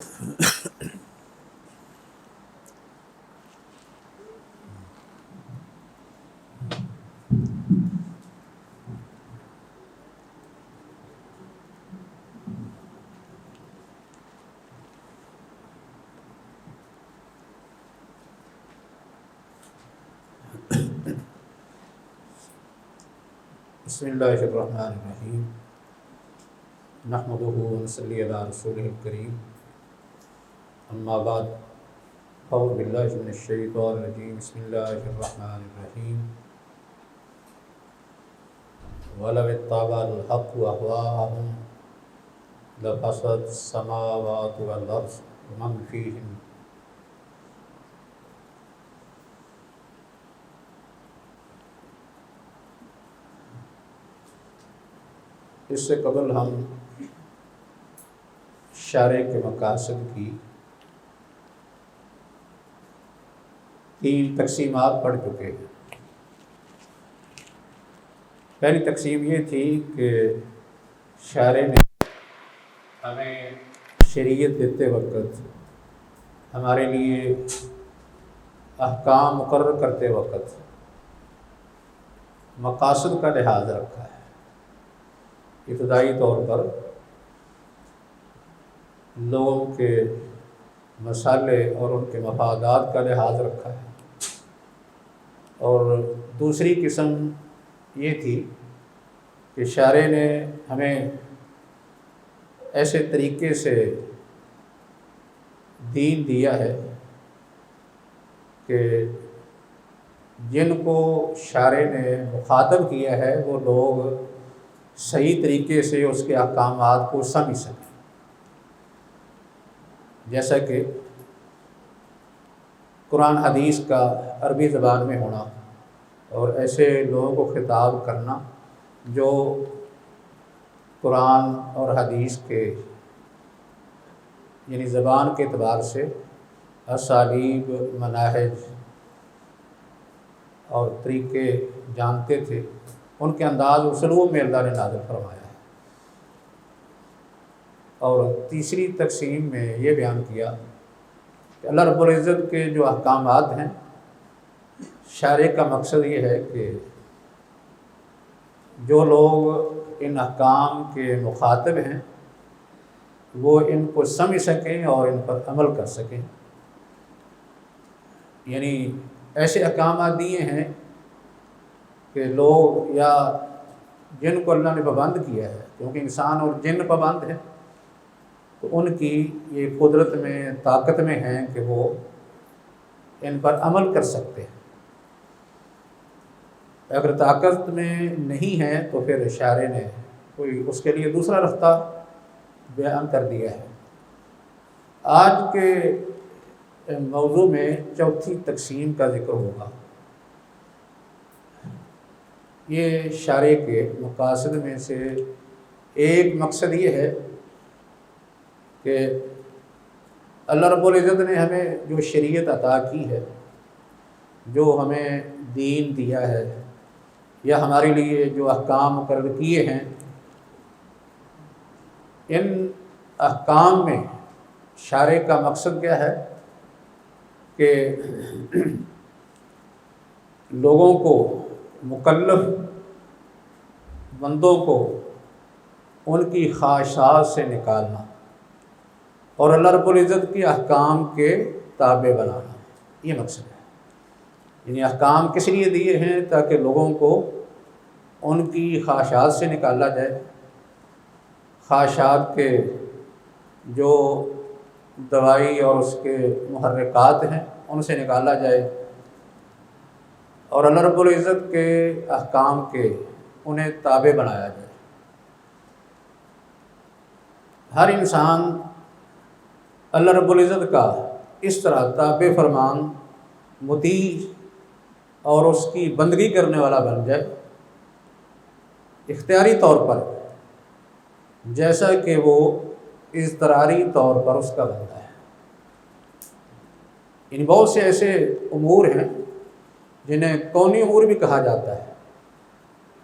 بسم اللہ الرحمن الرحیم نحمدہ ونصلی علی رسولہ الکریم اما بعد اعوذ باللہ من الشیطان الرجیم بسم اللہ الرحمن الرحیم وَلَوِ اتَّبَعَ الْحَقُّ أَهْوَاءَهُمْ لَفَسَدَتِ السَّمَاوَاتُ وَالْأَرْضُ وَمَنْ فِيهِنَّ۔ اس سے قبل ہم شارع کے مقاصد کی 3 تقسیمات پڑھ چکے ہیں۔ پہلی تقسیم یہ تھی کہ شارع نے ہمیں شریعت دیتے وقت ہمارے لیے احکام مقرر کرتے وقت مقاصد کا لحاظ رکھا ہے۔ ابتدائی طور پر لوگوں کے مسائل اور ان کے مفادات کا لحاظ رکھا ہے، اور دوسری قسم یہ تھی کہ شارع نے ہمیں ایسے طریقے سے دین دیا ہے کہ جن کو شارع نے مخاطب کیا ہے وہ لوگ صحیح طریقے سے اس کے احکامات کو سمجھ سکیں، جیسا کہ قرآن حدیث کا عربی زبان میں ہونا اور ایسے لوگوں کو خطاب کرنا جو قرآن اور حدیث کے یعنی زبان کے اعتبار سے اسالیب، مناہج اور طریقے جانتے تھے، ان کے انداز و اسلوب میں اللہ نے نازل فرمایا ہے۔ اور تیسری تقسیم میں یہ بیان کیا کہ اللہ رب العزت کے جو احکامات ہیں، شارع کا مقصد یہ ہے کہ جو لوگ ان احکام کے مخاطب ہیں وہ ان کو سمجھ سکیں اور ان پر عمل کر سکیں۔ یعنی ایسے احکامات دیے ہیں کہ لوگ یا جن کو اللہ نے پابند کیا ہے، کیونکہ انسان اور جن پابند ہیں، تو ان کی یہ قدرت میں، طاقت میں ہیں کہ وہ ان پر عمل کر سکتے ہیں۔ اگر طاقت میں نہیں ہے تو پھر شارع نے کوئی اس کے لیے دوسرا رستہ بیان کر دیا ہے۔ آج کے موضوع میں چوتھی تقسیم کا ذکر ہوگا۔ یہ شارع کے مقاصد میں سے ایک مقصد یہ ہے کہ اللہ رب العزت نے ہمیں جو شریعت عطا کی ہے، جو ہمیں دین دیا ہے، یا ہمارے لیے جو احکام مقرر کیے ہیں، ان احکام میں شارع کا مقصد کیا ہے کہ لوگوں کو، مکلف بندوں کو ان کی خواہشات سے نکالنا اور اللہ رب العزت کے احکام کے تابع بنانا، یہ مقصد ہے۔ یعنی احکام کس لیے دیے ہیں؟ تاکہ لوگوں کو ان کی خواہشات سے نکالا جائے، خواہشات کے جو دوائی اور اس کے محرکات ہیں ان سے نکالا جائے، اور اللہ رب العزت کے احکام کے انہیں تابع بنایا جائے۔ ہر انسان اللہ رب العزت کا اس طرح تابع فرمان، مطیع اور اس کی بندگی کرنے والا بن جائے، اختیاری طور پر، جیسا کہ وہ اضطراری طور پر اس کا بنتا ہے۔ ان بہت سے ایسے امور ہیں جنہیں کونی امور بھی کہا جاتا ہے،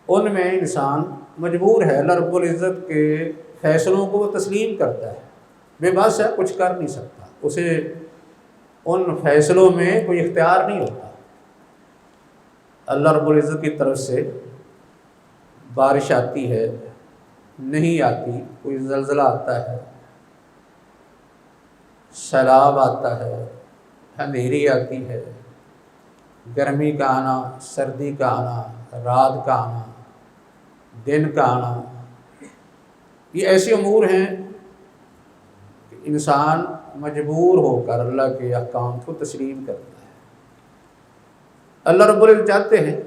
ان میں انسان مجبور ہے اللہ رب العزت کے فیصلوں کو وہ تسلیم کرتا ہے بے بس ہے، کچھ کر نہیں سکتا، اسے ان فیصلوں میں کوئی اختیار نہیں ہوتا۔ اللہ رب العزت کی طرف سے بارش آتی ہے، نہیں آتی، کوئی زلزلہ آتا ہے، سیلاب آتا ہے، اندھیری آتی ہے، گرمی کا آنا، سردی کا آنا، رات کا آنا، دن کا آنا، یہ ایسے امور ہیں کہ انسان مجبور ہو کر اللہ کے احکام کو تسلیم کرتا ہے۔ اللہ رب العزت چاہتے ہیں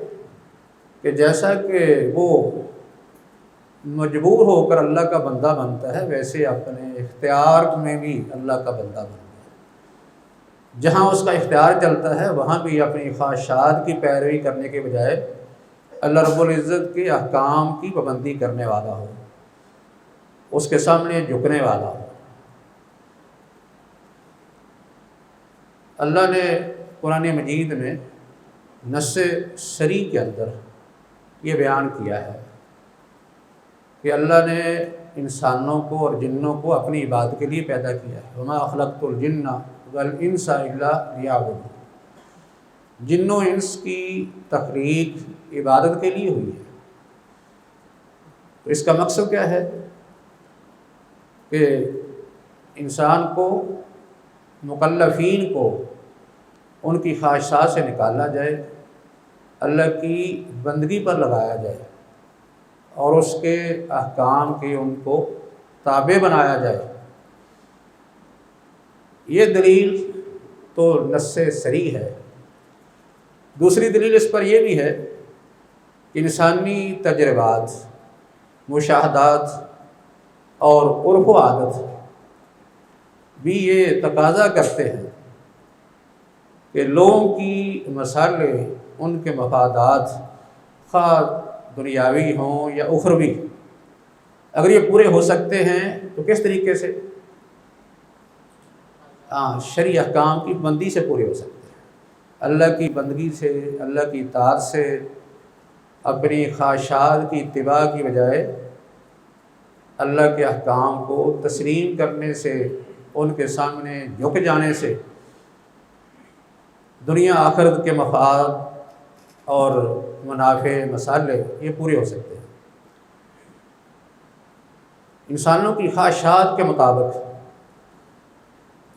کہ جیسا کہ وہ مجبور ہو کر اللہ کا بندہ بنتا ہے، ویسے اپنے اختیار میں بھی اللہ کا بندہ بنتا ہے۔ جہاں اس کا اختیار چلتا ہے وہاں بھی اپنی خواہشات کی پیروی کرنے کے بجائے اللہ رب العزت کے احکام کی پابندی کرنے والا ہو، اس کے سامنے جھکنے والا ہو۔ اللہ نے قرآن مجید میں نص صریح کے اندر یہ بیان کیا ہے کہ اللہ نے انسانوں کو اور جنوں کو اپنی عبادت کے لیے پیدا کیا ہے۔ وما خلقت الجن والانس الا لیعبدون، جن و انس کی تخلیق عبادت کے لیے ہوئی ہے۔ تو اس کا مقصد کیا ہے کہ انسان کو، مکلفین کو ان کی خواہشات سے نکالا جائے، اللہ کی بندگی پر لگایا جائے اور اس کے احکام کے ان کو تابع بنایا جائے۔ یہ دلیل تو نص صریح ہے۔ دوسری دلیل اس پر یہ بھی ہے کہ انسانی تجربات، مشاہدات اور عرف و عادت بھی یہ تقاضا کرتے ہیں کہ لوگوں کی مسائل، ان کے مفادات، خواہ دنیاوی ہوں یا اخروی، اگر یہ پورے ہو سکتے ہیں تو کس طریقے سے؟ شرعی احکام کی بندی سے پورے ہو سکتے ہیں، اللہ کی بندگی سے، اللہ کی اطاعت سے، اپنی خواہشات کی اتباع کی بجائے اللہ کے احکام کو تسلیم کرنے سے، ان کے سامنے جھک جانے سے دنیا آخرت کے مفاد اور منافع مسائل یہ پورے ہو سکتے ہیں۔ انسانوں کی خواہشات کے مطابق،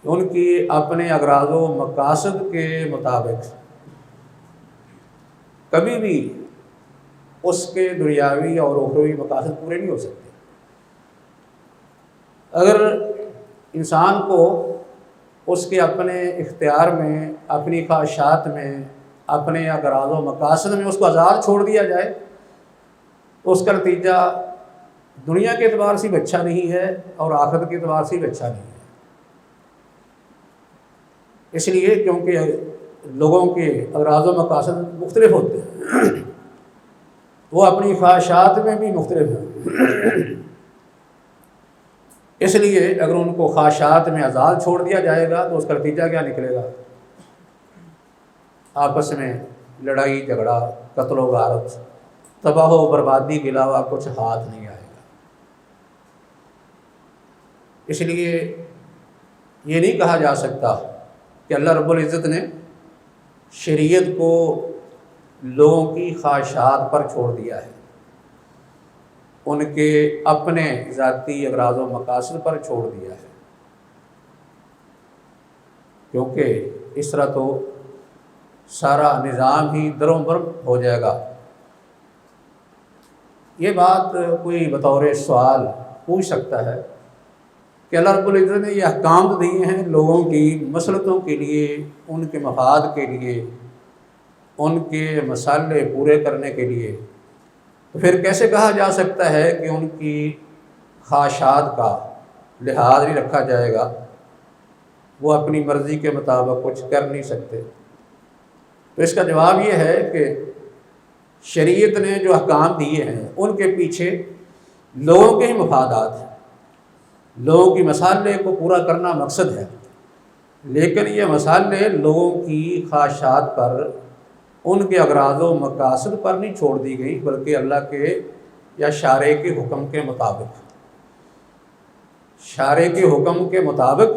ان کی اپنے اغراض و مقاصد کے مطابق کبھی بھی اس کے دنیاوی اور اخروی مقاصد پورے نہیں ہو سکتے۔ اگر انسان کو اس کے اپنے اختیار میں، اپنی خواہشات میں، اپنے اغراض و مقاصد میں اس کو آزاد چھوڑ دیا جائے تو اس کا نتیجہ دنیا کے اعتبار سے بھی اچھا نہیں ہے اور آخرت کے اعتبار سے بھی اچھا نہیں ہے۔ اس لیے کیونکہ لوگوں کے اغراض و مقاصد مختلف ہوتے ہیں، وہ اپنی خواہشات میں بھی مختلف ہیں۔ اس لیے اگر ان کو خواہشات میں آزاد چھوڑ دیا جائے گا تو اس کا نتیجہ کیا نکلے گا؟ آپس میں لڑائی جھگڑا، قتل و غارت، تباہ و بربادی کے علاوہ کچھ ہاتھ نہیں آئے گا۔ اس لیے یہ نہیں کہا جا سکتا کہ اللہ رب العزت نے شریعت کو لوگوں کی خواہشات پر چھوڑ دیا ہے، ان کے اپنے ذاتی اغراض و مقاصد پر چھوڑ دیا ہے، کیونکہ اس طرح تو سارا نظام ہی در و بر ہو جائے گا۔ یہ بات کوئی بطور سوال پوچھ سکتا ہے کہ اللہ رب العزت نے یہ احکام تو دیے ہیں لوگوں کی مصلحتوں کے لیے، ان کے مفاد کے لیے، ان کے مسائل پورے کرنے کے لیے، تو پھر کیسے کہا جا سکتا ہے کہ ان کی خواہشات کا لحاظ نہیں رکھا جائے گا، وہ اپنی مرضی کے مطابق کچھ کر نہیں سکتے؟ تو اس کا جواب یہ ہے کہ شریعت نے جو احکام دیے ہیں ان کے پیچھے لوگوں کے ہی مفادات ہیں، لوگوں کی مسائل کو پورا کرنا مقصد ہے، لیکن یہ مسائل لوگوں کی خواہشات پر، ان کے اغراض و مقاصد پر نہیں چھوڑ دی گئی، بلکہ اللہ کے یا شارع کے حکم کے مطابق۔ شارع کے حکم کے مطابق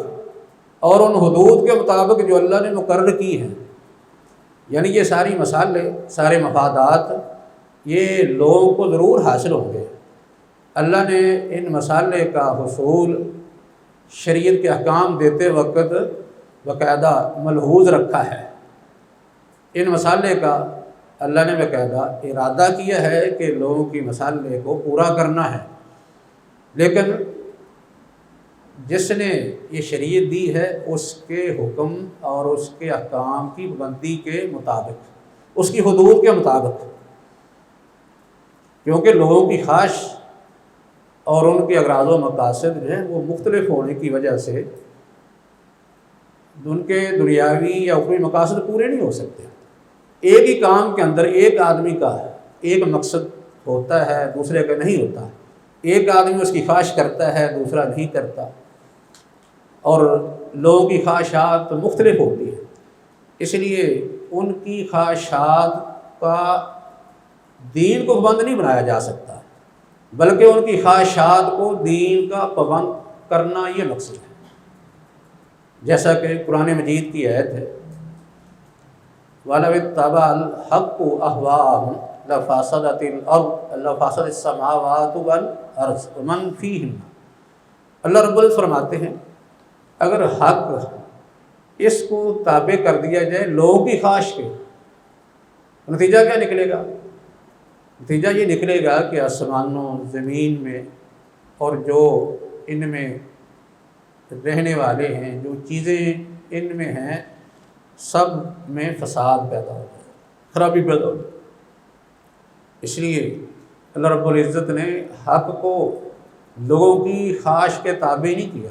اور ان حدود کے مطابق جو اللہ نے مقرر کی ہیں، یعنی یہ ساری مصالحے، سارے مفادات یہ لوگوں کو ضرور حاصل ہوں گے۔ اللہ نے ان مصالحے کا حصول شریعت کے احکام دیتے وقت باقاعدہ ملحوظ رکھا ہے۔ ان مصالحے کا اللہ نے باقاعدہ ارادہ کیا ہے کہ لوگوں کی مصالحے کو پورا کرنا ہے، لیکن جس نے یہ شریعت دی ہے اس کے حکم اور اس کے احکام کی پابندی کے مطابق، اس کی حدود کے مطابق، کیونکہ لوگوں کی خواہش اور ان کے اغراض و مقاصد جو ہیں وہ مختلف ہونے کی وجہ سے ان کے دنیاوی یا اخروی مقاصد پورے نہیں ہو سکتے۔ ایک ہی کام کے اندر ایک آدمی کا ایک مقصد ہوتا ہے، دوسرے کا نہیں ہوتا۔ ایک آدمی اس کی خواہش کرتا ہے، دوسرا نہیں کرتا، اور لوگوں کی خواہشات مختلف ہوتی ہیں۔ اس لیے ان کی خواہشات کا دین کو پابند نہیں بنایا جا سکتا، بلکہ ان کی خواہشات کو دین کا پابند کرنا یہ مقصد ہے۔ جیسا کہ قرآن مجید کی آیت ہے، وَلَوِ اتَّبَعَ الْحَقُّ أَهْوَاءَهُمْ لَفَسَدَتِ الْأَرْضُ لَفَسَدَتِ السَّمَاوَاتُ وَالْأَرْضُ وَمَنْ فِيهِنَّ۔ اللہ رب العزت فرماتے ہیں اگر حق اس کو تابع کر دیا جائے لوگوں کی خواہش کے، نتیجہ کیا نکلے گا؟ نتیجہ یہ نکلے گا کہ آسمانوں زمین میں اور جو ان میں رہنے والے ہیں، جو چیزیں ان میں ہیں، سب میں فساد پیدا ہو جائے، خرابی پیدا ہو جائے۔ اس لیے اللہ رب العزت نے حق کو لوگوں کی خواہش کے تابع نہیں کیا،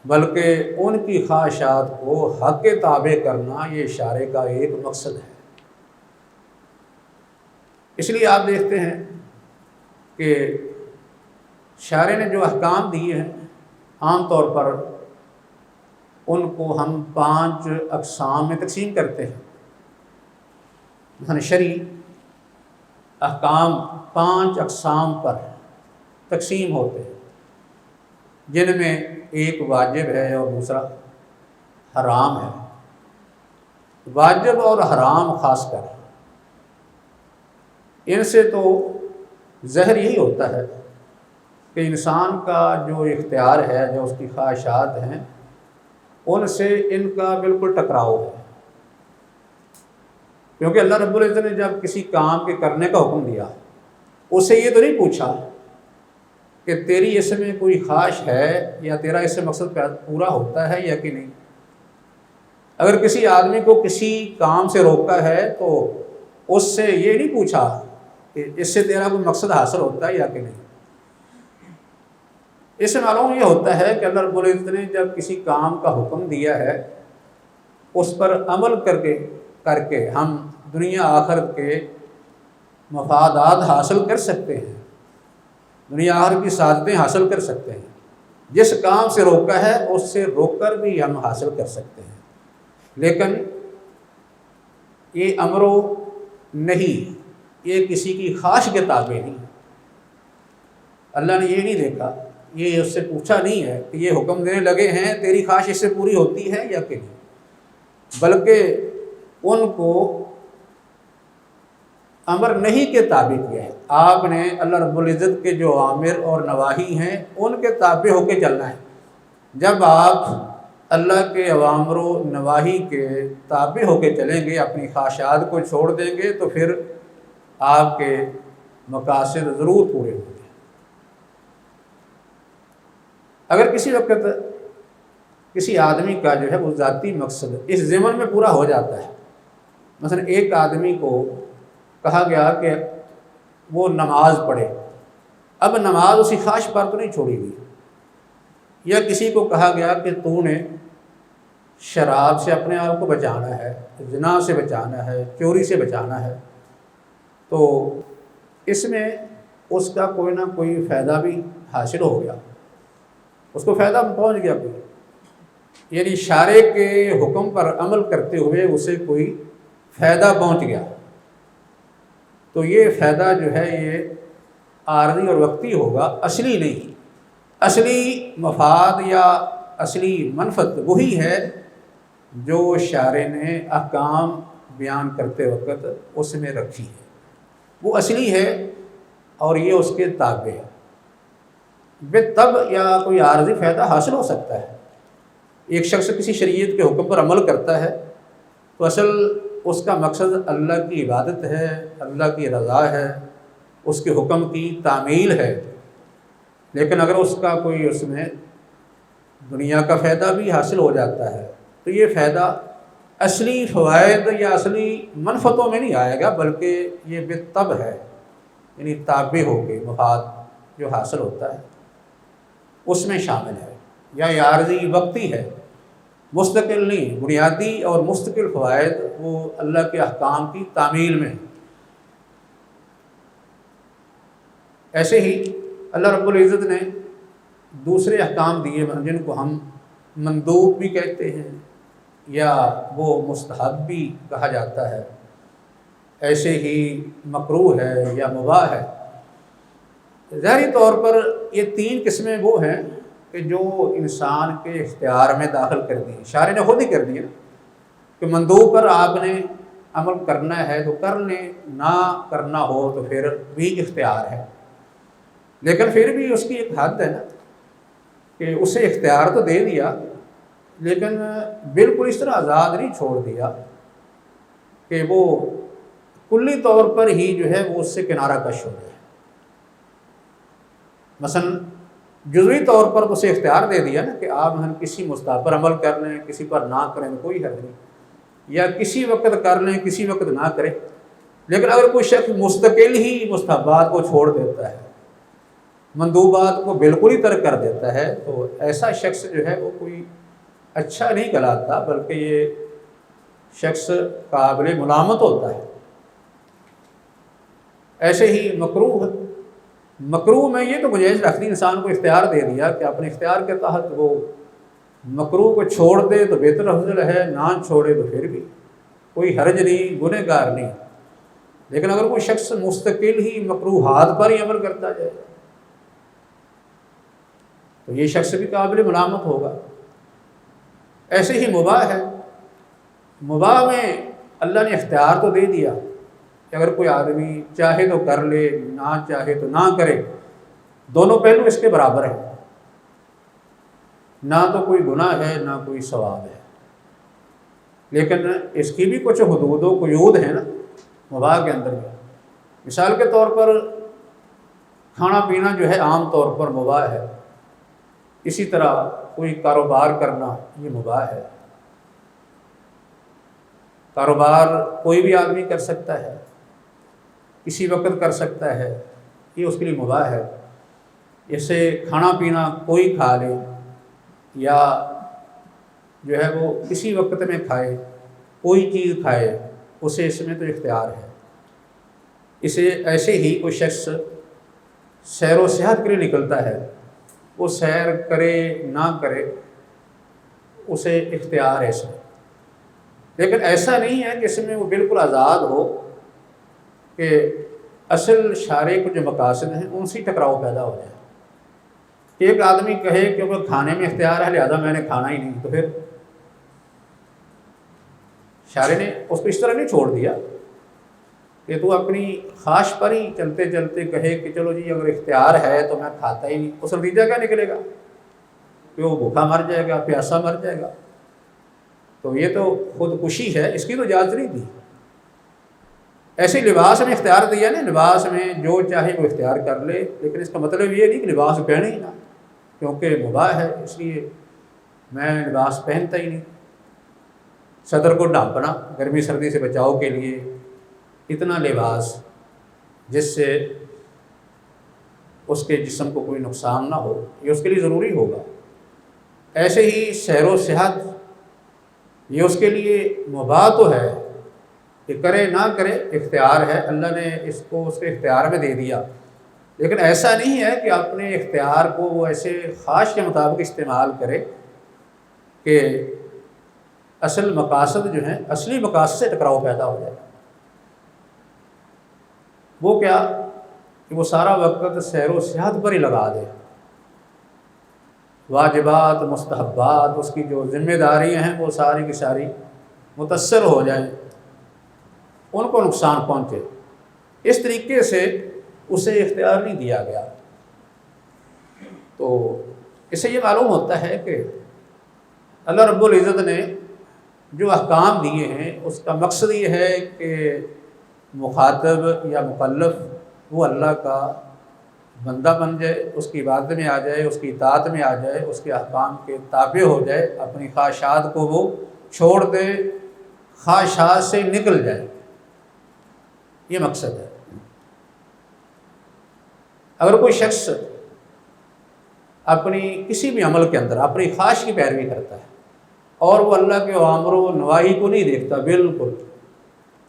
بلکہ ان کی خواہشات کو حق کے تابع کرنا یہ شارع کا ایک مقصد ہے۔ اس لیے آپ دیکھتے ہیں کہ شارع نے جو احکام دیے ہیں عام طور پر ان کو ہم 5 اقسام میں تقسیم کرتے ہیں۔ مثلا شرعی احکام 5 اقسام پر تقسیم ہوتے ہیں، جن میں ایک واجب ہے اور دوسرا حرام ہے۔ واجب اور حرام خاص کر ان سے تو ظاہر یہی ہوتا ہے کہ انسان کا جو اختیار ہے، جو اس کی خواہشات ہیں، ان سے ان کا بالکل ٹکراؤ ہے، کیونکہ اللہ رب العزت نے جب کسی کام کے کرنے کا حکم دیا اس سے یہ تو نہیں پوچھا کہ تیری اس میں کوئی خواہش ہے یا تیرا اس سے مقصد پورا ہوتا ہے یا کہ نہیں۔ اگر کسی آدمی کو کسی کام سے روکا ہے تو اس سے یہ نہیں پوچھا کہ اس سے تیرا کوئی مقصد حاصل ہوتا ہے یا کہ نہیں۔ اس سے معلوم یہ ہوتا ہے کہ اللہ رب العزت نے جب کسی کام کا حکم دیا ہے اس پر عمل کر کے ہم دنیا آخرت کے مفادات حاصل کر سکتے ہیں، دنیا آخرت کی سعادتیں حاصل کر سکتے ہیں۔ جس کام سے روکا ہے اس سے روک کر بھی ہم حاصل کر سکتے ہیں، لیکن یہ امر و نہیں، یہ کسی کی خواہش کے تابع نہیں۔ اللہ نے یہ نہیں دیکھا، یہ اس سے پوچھا نہیں ہے کہ یہ حکم دینے لگے ہیں تیری خواہش اس سے پوری ہوتی ہے یا کہ نہیں، بلکہ ان کو امر نہیں کے تابع کیا ہے۔ آپ نے اللہ رب العزت کے جو اوامر اور نواہی ہیں ان کے تابع ہو کے چلنا ہے۔ جب آپ اللہ کے اوامر و نواہی کے تابع ہو کے چلیں گے، اپنی خواہشات کو چھوڑ دیں گے، تو پھر آپ کے مقاصد ضرور پورے ہوں گے۔ اگر کسی وقت کسی آدمی کا جو ہے وہ ذاتی مقصد اس ضمن میں پورا ہو جاتا ہے، مثلا ایک آدمی کو کہا گیا کہ وہ نماز پڑھے، اب نماز اسی خواہش پر تو نہیں چھوڑی گئی، یا کسی کو کہا گیا کہ تو نے شراب سے اپنے آپ کو بچانا ہے، زنا سے بچانا ہے، چوری سے بچانا ہے، تو اس میں اس کا کوئی نہ کوئی فائدہ بھی حاصل ہو گیا، اس کو فائدہ پہنچ گیا کوئی، یعنی شارع کے حکم پر عمل کرتے ہوئے اسے کوئی فائدہ پہنچ گیا، تو یہ فائدہ جو ہے یہ عارضی اور وقتی ہوگا، اصلی نہیں۔ اصلی مفاد یا اصلی منفعت وہی ہے جو شارع نے احکام بیان کرتے وقت اس میں رکھی ہے، وہ اصلی ہے اور یہ اس کے تابع ہے۔ بے تب یا کوئی عارضی فائدہ حاصل ہو سکتا ہے۔ ایک شخص کسی شریعت کے حکم پر عمل کرتا ہے تو اصل اس کا مقصد اللہ کی عبادت ہے، اللہ کی رضا ہے، اس کے حکم کی تعمیل ہے، لیکن اگر اس کا کوئی اس میں دنیا کا فائدہ بھی حاصل ہو جاتا ہے تو یہ فائدہ اصلی فوائد یا اصلی منفعتوں میں نہیں آئے گا، بلکہ یہ بے تب ہے، یعنی تابع ہو کے مفاد جو حاصل ہوتا ہے اس میں شامل ہے، یا یہ عارضی وقتی ہے، مستقل نہیں۔ بنیادی اور مستقل فوائد وہ اللہ کے احکام کی تعمیل میں۔ ایسے ہی اللہ رب العزت نے دوسرے احکام دیے جن کو ہم مندوب بھی کہتے ہیں یا وہ مستحب بھی کہا جاتا ہے، ایسے ہی مکروہ ہے یا مباح ہے۔ ظاہری طور پر یہ تین قسمیں وہ ہیں کہ جو انسان کے اختیار میں داخل کر دی، شارع نے خود ہی کر دیا کہ مندوب پر آپ نے عمل کرنا ہے تو کر لیں، نہ کرنا ہو تو پھر بھی اختیار ہے، لیکن پھر بھی اس کی ایک حد ہے نا کہ اسے اختیار تو دے دیا لیکن بالکل اس طرح آزاد نہیں چھوڑ دیا کہ وہ کلی طور پر ہی جو ہے وہ اس سے کنارہ کش ہو جائے۔ مثلا جزوی طور پر اسے اختیار دے دیا نا کہ آپ ہم کسی مستحب پر عمل کر لیں، کسی پر نہ کریں کوئی حرج نہیں، یا کسی وقت کر لیں کسی وقت نہ کریں، لیکن اگر کوئی شخص مستقل ہی مستحبات کو چھوڑ دیتا ہے، مندوبات کو بالکل ہی ترک کر دیتا ہے، تو ایسا شخص جو ہے وہ کوئی اچھا نہیں کہلاتا، بلکہ یہ شخص قابل ملامت ہوتا ہے۔ ایسے ہی مکروہ میں یہ تو گنجائش رکھتی انسان کو اختیار دے دیا کہ اپنے اختیار کے تحت وہ مکروہ کو چھوڑ دے تو بہتر افضل ہے، نہ چھوڑے تو پھر بھی کوئی حرج نہیں، گنہ گار نہیں۔ لیکن اگر کوئی شخص مستقل ہی مکروہات پر ہی عمل کرتا جائے تو یہ شخص بھی قابل ملامت ہوگا۔ ایسے ہی مباح ہے، مباح میں اللہ نے اختیار تو دے دیا کہ اگر کوئی آدمی چاہے تو کر لے، نہ چاہے تو نہ کرے، دونوں پہلو اس کے برابر ہیں، نہ تو کوئی گناہ ہے نہ کوئی ثواب ہے، لیکن اس کی بھی کچھ حدود و قیود ہیں نا مباح کے اندر بھی۔ مثال کے طور پر کھانا پینا جو ہے عام طور پر مباح ہے، اسی طرح کوئی کاروبار کرنا یہ مباح ہے۔ کاروبار کوئی بھی آدمی کر سکتا ہے، کسی وقت کر سکتا ہے، یہ اس کے لیے مباح ہے۔ جیسے کھانا پینا کوئی کھا لے یا جو ہے وہ کسی وقت میں کھائے، کوئی چیز کھائے، اسے اس میں تو اختیار ہے۔ اسے ایسے ہی کوئی شخص سیر و سیاحت کے لیے نکلتا ہے، وہ سیر کرے نہ کرے اسے اختیار ہے اس میں، لیکن ایسا نہیں ہے کہ اس میں وہ بالکل آزاد ہو کہ اصل شارع کو جو مقاصد ہیں ان سے ٹکراؤ پیدا ہو جائے کہ ایک آدمی کہے کہ وہ کھانے میں اختیار ہے لہذا میں نے کھانا ہی نہیں، تو پھر شارع نے اس کو اس طرح نہیں چھوڑ دیا کہ تو اپنی خواہش پر ہی چلتے چلتے کہے کہ چلو جی اگر اختیار ہے تو میں کھاتا ہی نہیں، اس نتیجہ کیا نکلے گا کہ وہ بھوکا مر جائے گا، پیاسا مر جائے گا، تو یہ تو خودکشی ہے، اس کی تو اجازت نہیں دی۔ ایسے لباس میں اختیار دیا نا، لباس میں جو چاہے وہ اختیار کر لے، لیکن اس کا مطلب یہ نہیں کہ لباس پہنے ہی نہ، کیونکہ مباح ہے اس لیے میں لباس پہنتا ہی نہیں۔ صدر کو ڈھانپنا گرمی سردی سے بچاؤ کے لیے اتنا لباس جس سے اس کے جسم کو کوئی نقصان نہ ہو، یہ اس کے لیے ضروری ہوگا۔ ایسے ہی سیر و سیاحت یہ اس کے لیے مباح تو ہے کہ کرے نہ کرے، اختیار ہے، اللہ نے اس کو اس کے اختیار میں دے دیا، لیکن ایسا نہیں ہے کہ اپنے اختیار کو وہ ایسے خواہش کے مطابق استعمال کرے کہ اصل مقاصد جو ہیں اصلی مقاصد سے ٹکراؤ پیدا ہو جائے۔ وہ کیا کہ وہ سارا وقت سیر و سیاحت پر ہی لگا دے، واجبات مستحبات اس کی جو ذمہ داریاں ہیں وہ ساری کی ساری متاثر ہو جائیں، ان کو نقصان پہنچے، اس طریقے سے اسے اختیار نہیں دیا گیا۔ تو اس سے یہ معلوم ہوتا ہے کہ اللہ رب العزت نے جو احکام دیے ہیں اس کا مقصد یہ ہے کہ مخاطب یا مکلف وہ اللہ کا بندہ بن جائے، اس کی عبادت میں آ جائے، اس کی اطاعت میں آ جائے، اس کے احکام کے تابع ہو جائے، اپنی خواہشات کو وہ چھوڑ دے، خواہشات سے نکل جائے، یہ مقصد ہے۔ اگر کوئی شخص اپنی کسی بھی عمل کے اندر اپنی خواہش کی پیروی کرتا ہے اور وہ اللہ کے اوامر و نواہی کو نہیں دیکھتا، بالکل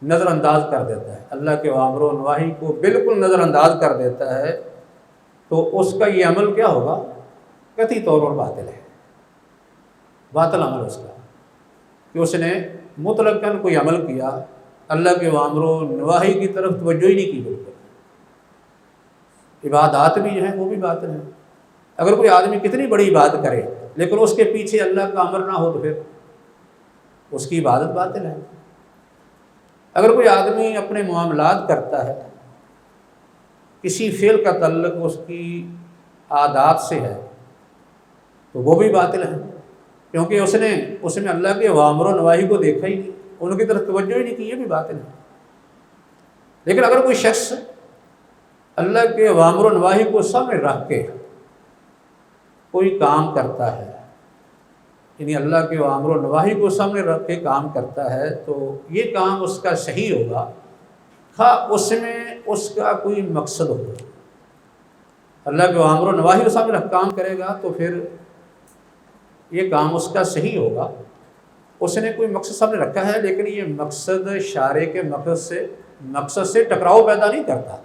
نظر انداز کر دیتا ہے، اللہ کے اوامر و نواہی کو بالکل نظر انداز کر دیتا ہے، تو اس کا یہ عمل کیا ہوگا؟ قطعی طور پر باطل ہے، باطل عمل اس کا، کہ اس نے مطلقاً کوئی عمل کیا، اللہ کے اوامر و نواہی کی طرف توجہ ہی نہیں کی، بالکل عبادات بھی جو ہیں وہ بھی باطل ہیں۔ اگر کوئی آدمی کتنی بڑی عبادت کرے لیکن اس کے پیچھے اللہ کا امر نہ ہو تو پھر اس کی عبادت باطل ہے۔ اگر کوئی آدمی اپنے معاملات کرتا ہے، کسی فعل کا تعلق اس کی عادات سے ہے تو وہ بھی باطل ہے، کیونکہ اس میں اللہ کے اوامر و نواہی کو دیکھا ہی نہیں، ان کی طرف توجہ ہی نہیں کی، یہ بھی باطل ہے۔ لیکن اگر کوئی شخص اللہ کے اوامر و نواہی کو سامنے رکھ کے کوئی کام کرتا ہے، یعنی اللہ کے اوامر و نواہی کو سامنے رکھ کے کام کرتا ہے، تو یہ کام اس کا صحیح ہوگا، خواہ اس میں اس کا کوئی مقصد ہو۔ اللہ کے اوامر و نواہی کو سامنے رکھ کام کرے گا تو پھر یہ کام اس کا صحیح ہوگا، اس نے کوئی مقصد سامنے رکھا ہے لیکن یہ مقصد شارع کے مقصد سے ٹکراؤ پیدا نہیں کرتا،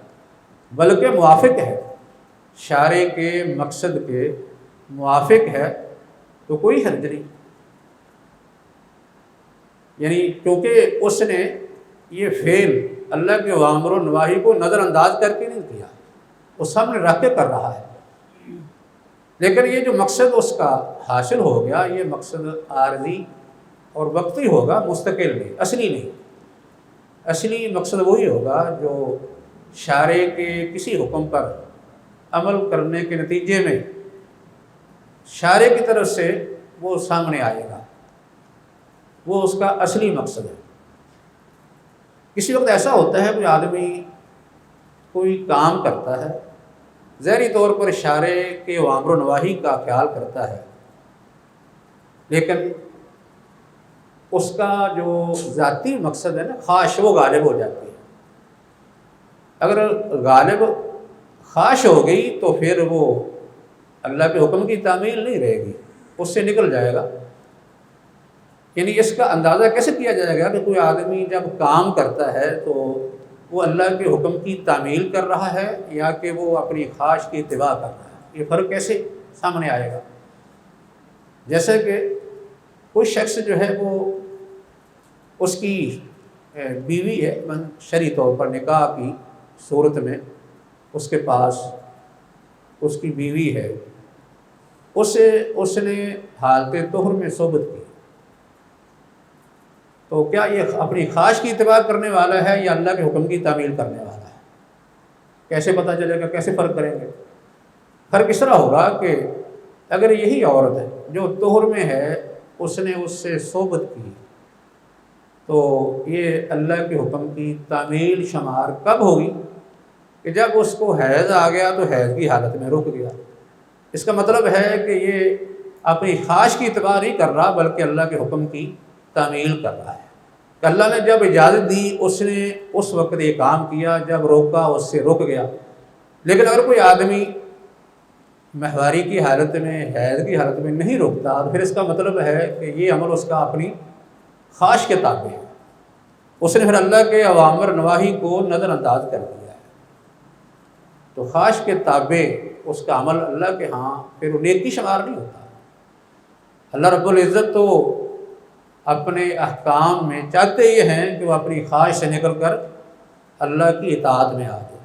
بلکہ موافق ہے، شارع کے مقصد کے موافق ہے، تو کوئی حرج نہیں، یعنی کیونکہ اس نے یہ فعل اللہ کے اوامر و نواہی کو نظر انداز کر کے نہیں کیا، وہ سامنے رکھ کے کر رہا ہے، لیکن یہ جو مقصد اس کا حاصل ہو گیا یہ مقصد عارضی اور وقتی ہوگا، مستقل نہیں، اصلی نہیں۔ اصلی مقصد وہی ہوگا جو شارع کے کسی حکم پر عمل کرنے کے نتیجے میں شارع کی طرف سے وہ سامنے آئے گا، وہ اس کا اصلی مقصد ہے۔ کسی وقت ایسا ہوتا ہے کوئی آدمی کوئی کام کرتا ہے، ظاہری طور پر شارع کے اوامر و نواہی کا خیال کرتا ہے، لیکن اس کا جو ذاتی مقصد ہے نا، خواہش، وہ غالب ہو جاتی ہے۔ اگر غالب خواہش ہو گئی تو پھر وہ اللہ کے حکم کی تعمیل نہیں رہے گی، اس سے نکل جائے گا۔ یعنی اس کا اندازہ کیسے کیا جائے گا کہ کوئی آدمی جب کام کرتا ہے تو وہ اللہ کے حکم کی تعمیل کر رہا ہے یا کہ وہ اپنی خواہش کی اتباع کر رہا ہے؟ یہ فرق کیسے سامنے آئے گا؟ جیسے کہ کوئی شخص جو ہے وہ اس کی بیوی ہے، شرعی طور پر نکاح کی صورت میں اس کے پاس اس کی بیوی ہے، اس نے حالت طہر میں صحبت کی، تو کیا یہ اپنی خواہش کی اتباع کرنے والا ہے یا اللہ کے حکم کی تعمیل کرنے والا ہے؟ کیسے پتہ چلے گا؟ کیسے فرق کریں گے؟ فرق اس طرح ہوگا کہ اگر یہی عورت ہے جو طہر میں ہے، اس نے اس سے صحبت کی، تو یہ اللہ کے حکم کی تعمیل شمار کب ہوگی؟ کہ جب اس کو حیض آ گیا تو حیض کی حالت میں رک گیا۔ اس کا مطلب ہے کہ یہ اپنی خواہش کی اتباع نہیں کر رہا بلکہ اللہ کے حکم کی تعمیل کر رہا ہے، کہ اللہ نے جب اجازت دی اس نے اس وقت یہ کام کیا، جب روکا اس سے رک گیا۔ لیکن اگر کوئی آدمی مہواری کی حالت میں، حیض کی حالت میں نہیں رکتا تو پھر اس کا مطلب ہے کہ یہ عمل اس کا اپنی خواہش کے تابع ہے، اس نے پھر اللہ کے اوامر نواہی کو نظر انداز کر دیا ہے۔ تو خواہش کے تابع اس کا عمل اللہ کے ہاں پھر وہ نیکی شمار نہیں ہوتا۔ اللہ رب العزت تو اپنے احکام میں چاہتے یہ ہیں کہ وہ اپنی خواہش سے نکل کر اللہ کی اطاعت میں آ جائے۔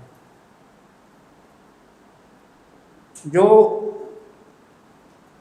جو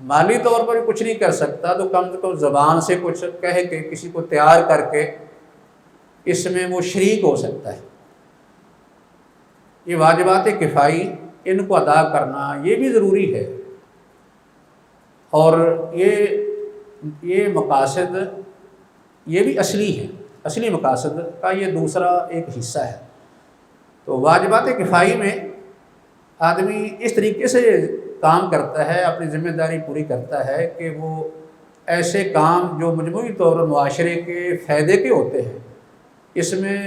مالی طور پر کچھ نہیں کر سکتا تو کم سے کم زبان سے کچھ کہہ کے کسی کو تیار کر کے اس میں وہ شریک ہو سکتا ہے۔ یہ واجبات کفائی ان کو ادا کرنا یہ بھی ضروری ہے، اور یہ مقاصد یہ بھی اصلی ہے، اصلی مقاصد کا یہ دوسرا ایک حصہ ہے۔ تو واجبات کفائی میں آدمی اس طریقے سے کام کرتا ہے، اپنی ذمہ داری پوری کرتا ہے کہ وہ ایسے کام جو مجموعی طور پر معاشرے کے فائدے کے ہوتے ہیں، اس میں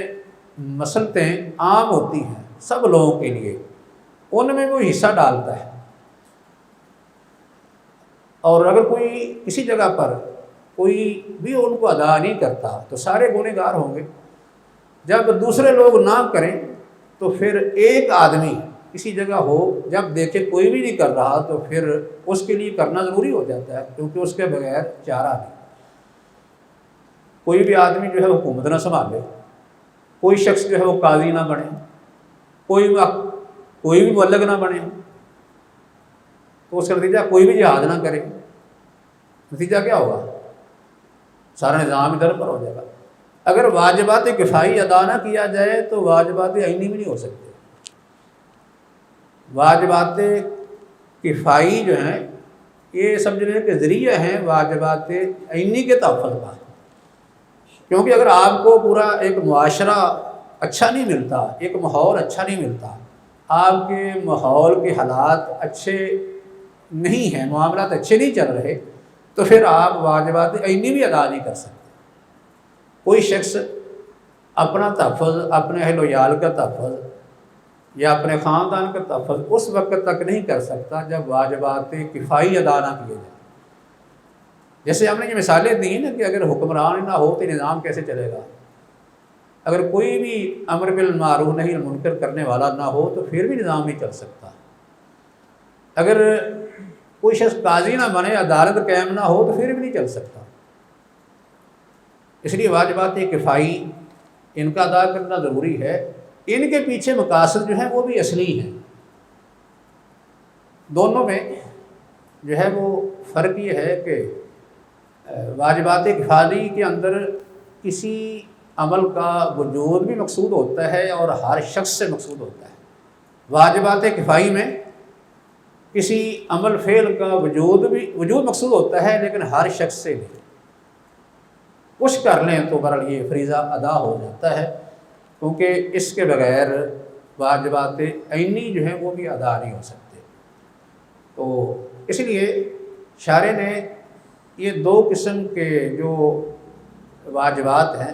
مصلحتیں عام ہوتی ہیں سب لوگوں کے لیے، ان میں وہ حصہ ڈالتا ہے۔ اور اگر کوئی کسی جگہ پر کوئی بھی ان کو ادا نہیں کرتا تو سارے گنہگار ہوں گے۔ جب دوسرے لوگ نہ کریں تو پھر ایک آدمی کسی جگہ ہو، جب دیکھے کوئی بھی نہیں کر رہا تو پھر اس کے لیے کرنا ضروری ہو جاتا ہے، کیونکہ اس کے بغیر چارہ نہیں۔ کوئی بھی آدمی جو ہے حکومت نہ سنبھالے، کوئی شخص جو ہے وہ قاضی نہ بنے، کوئی بھی مبلغ نہ بنے، تو اس کا نتیجہ کوئی بھی جہاد نہ کرے، نتیجہ کیا ہوگا؟ سارا نظام ادھر پر ہو جائے گا۔ اگر واجبات کفائی ادا نہ کیا جائے تو واجبات عینی بھی نہیں ہو سکتے۔ واجبات کفائی جو ہیں یہ سمجھنے کے ذریعے ہیں واجبات عینی کے تحفظ کا، کیونکہ اگر آپ کو پورا ایک معاشرہ اچھا نہیں ملتا، ایک ماحول اچھا نہیں ملتا، آپ کے ماحول کے حالات اچھے نہیں ہیں، معاملات اچھے نہیں چل رہے، تو پھر آپ واجبات عینی بھی ادا نہیں کر سکتے۔ کوئی شخص اپنا تحفظ، اپنے اہل و عیال کا تحفظ یا اپنے خاندان کا تحفظ اس وقت تک نہیں کر سکتا جب واجبات کفائی ادا نہ کیے جائیں۔ جیسے ہم نے یہ مثالیں دی ہیں نا کہ اگر حکمران نہ ہو تو نظام کیسے چلے گا؟ اگر کوئی بھی امر بالمعروف نہی عن المنکر کرنے والا نہ ہو تو پھر بھی نظام نہیں چل سکتا۔ اگر کوئی شخص قاضی نہ بنے، عدالت قائم نہ ہو تو پھر بھی نہیں چل سکتا۔ اس لیے واجبات کفائی ان کا ادا کرنا ضروری ہے۔ ان کے پیچھے مقاصد جو ہیں وہ بھی اصلی ہیں۔ دونوں میں جو ہے وہ فرق یہ ہے کہ واجبات کفائی کے اندر کسی عمل کا وجود بھی مقصود ہوتا ہے اور ہر شخص سے مقصود ہوتا ہے۔ واجبات کفائی میں کسی عمل فعل کا وجود مقصود ہوتا ہے لیکن ہر شخص سے نہیں۔ کچھ کر لیں تو برحال یہ فریضہ ادا ہو جاتا ہے، کیونکہ اس کے بغیر واجبات عینی جو ہیں وہ بھی ادا نہیں ہو سکتے۔ تو اس لیے شارع نے یہ دو قسم کے جو واجبات ہیں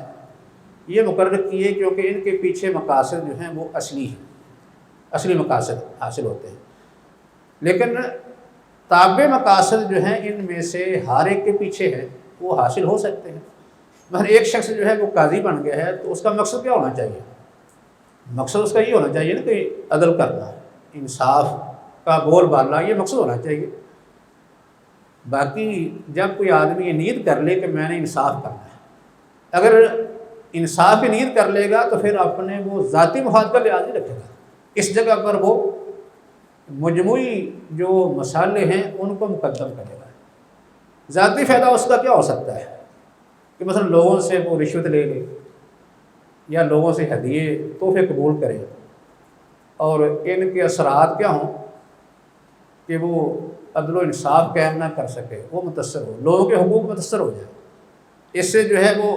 یہ مقرر کیے، کیونکہ ان کے پیچھے مقاصد جو ہیں وہ اصلی ہیں، اصلی مقاصد حاصل ہوتے ہیں۔ لیکن تابع مقاصد جو ہیں ان میں سے ہر ایک کے پیچھے ہیں، وہ حاصل ہو سکتے ہیں۔ مثلا ایک شخص جو ہے وہ قاضی بن گیا ہے تو اس کا مقصد کیا ہونا چاہیے؟ مقصد اس کا یہ ہونا چاہیے نا کہ عدل کرنا، انصاف کا بول بالا، یہ مقصد ہونا چاہیے۔ باقی جب کوئی آدمی یہ نیت کر لے کہ میں نے انصاف کرنا ہے، اگر انصاف کی نیت کر لے گا تو پھر اپنے وہ ذاتی مفاد کا لحاظ نہیں رکھے گا، اس جگہ پر وہ مجموعی جو مسائل ہیں ان کو مقدم کرے گا۔ ذاتی فائدہ اس کا کیا ہو سکتا ہے کہ مثلا لوگوں سے وہ رشوت لے لے یا لوگوں سے ہدیے تحفے قبول کرے، اور ان کے اثرات کیا ہوں کہ وہ عدل و انصاف قائم نہ کر سکے، وہ متاثر ہو، لوگوں کے حقوق متاثر ہو جائے، اس سے جو ہے وہ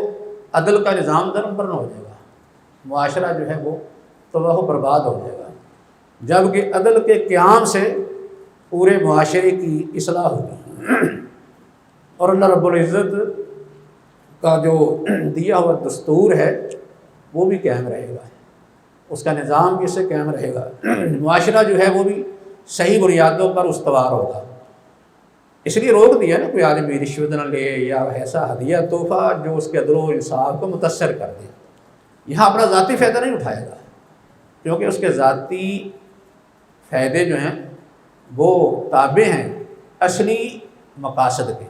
عدل کا نظام درم پر نہ ہو جائے گا، معاشرہ جو ہے وہ تباہ و برباد ہو جائے گا، جبکہ عدل کے قیام سے پورے معاشرے کی اصلاح ہوگی، اور اللہ رب العزت کا جو دیا ہوا دستور ہے وہ بھی قائم رہے گا، اس کا نظام بھی اس سے قائم رہے گا، معاشرہ جو ہے وہ بھی صحیح بنیادوں پر استوار ہوگا۔ اس لیے روک دیا نا کوئی آدمی رشوت نہ لے یا ایسا ہدیہ تحفہ جو اس کے عدل و انصاف کو متاثر کر دے۔ یہاں اپنا ذاتی فائدہ نہیں اٹھائے گا، کیونکہ اس کے ذاتی فائدے جو ہیں وہ تابع ہیں اصلی مقاصد کے۔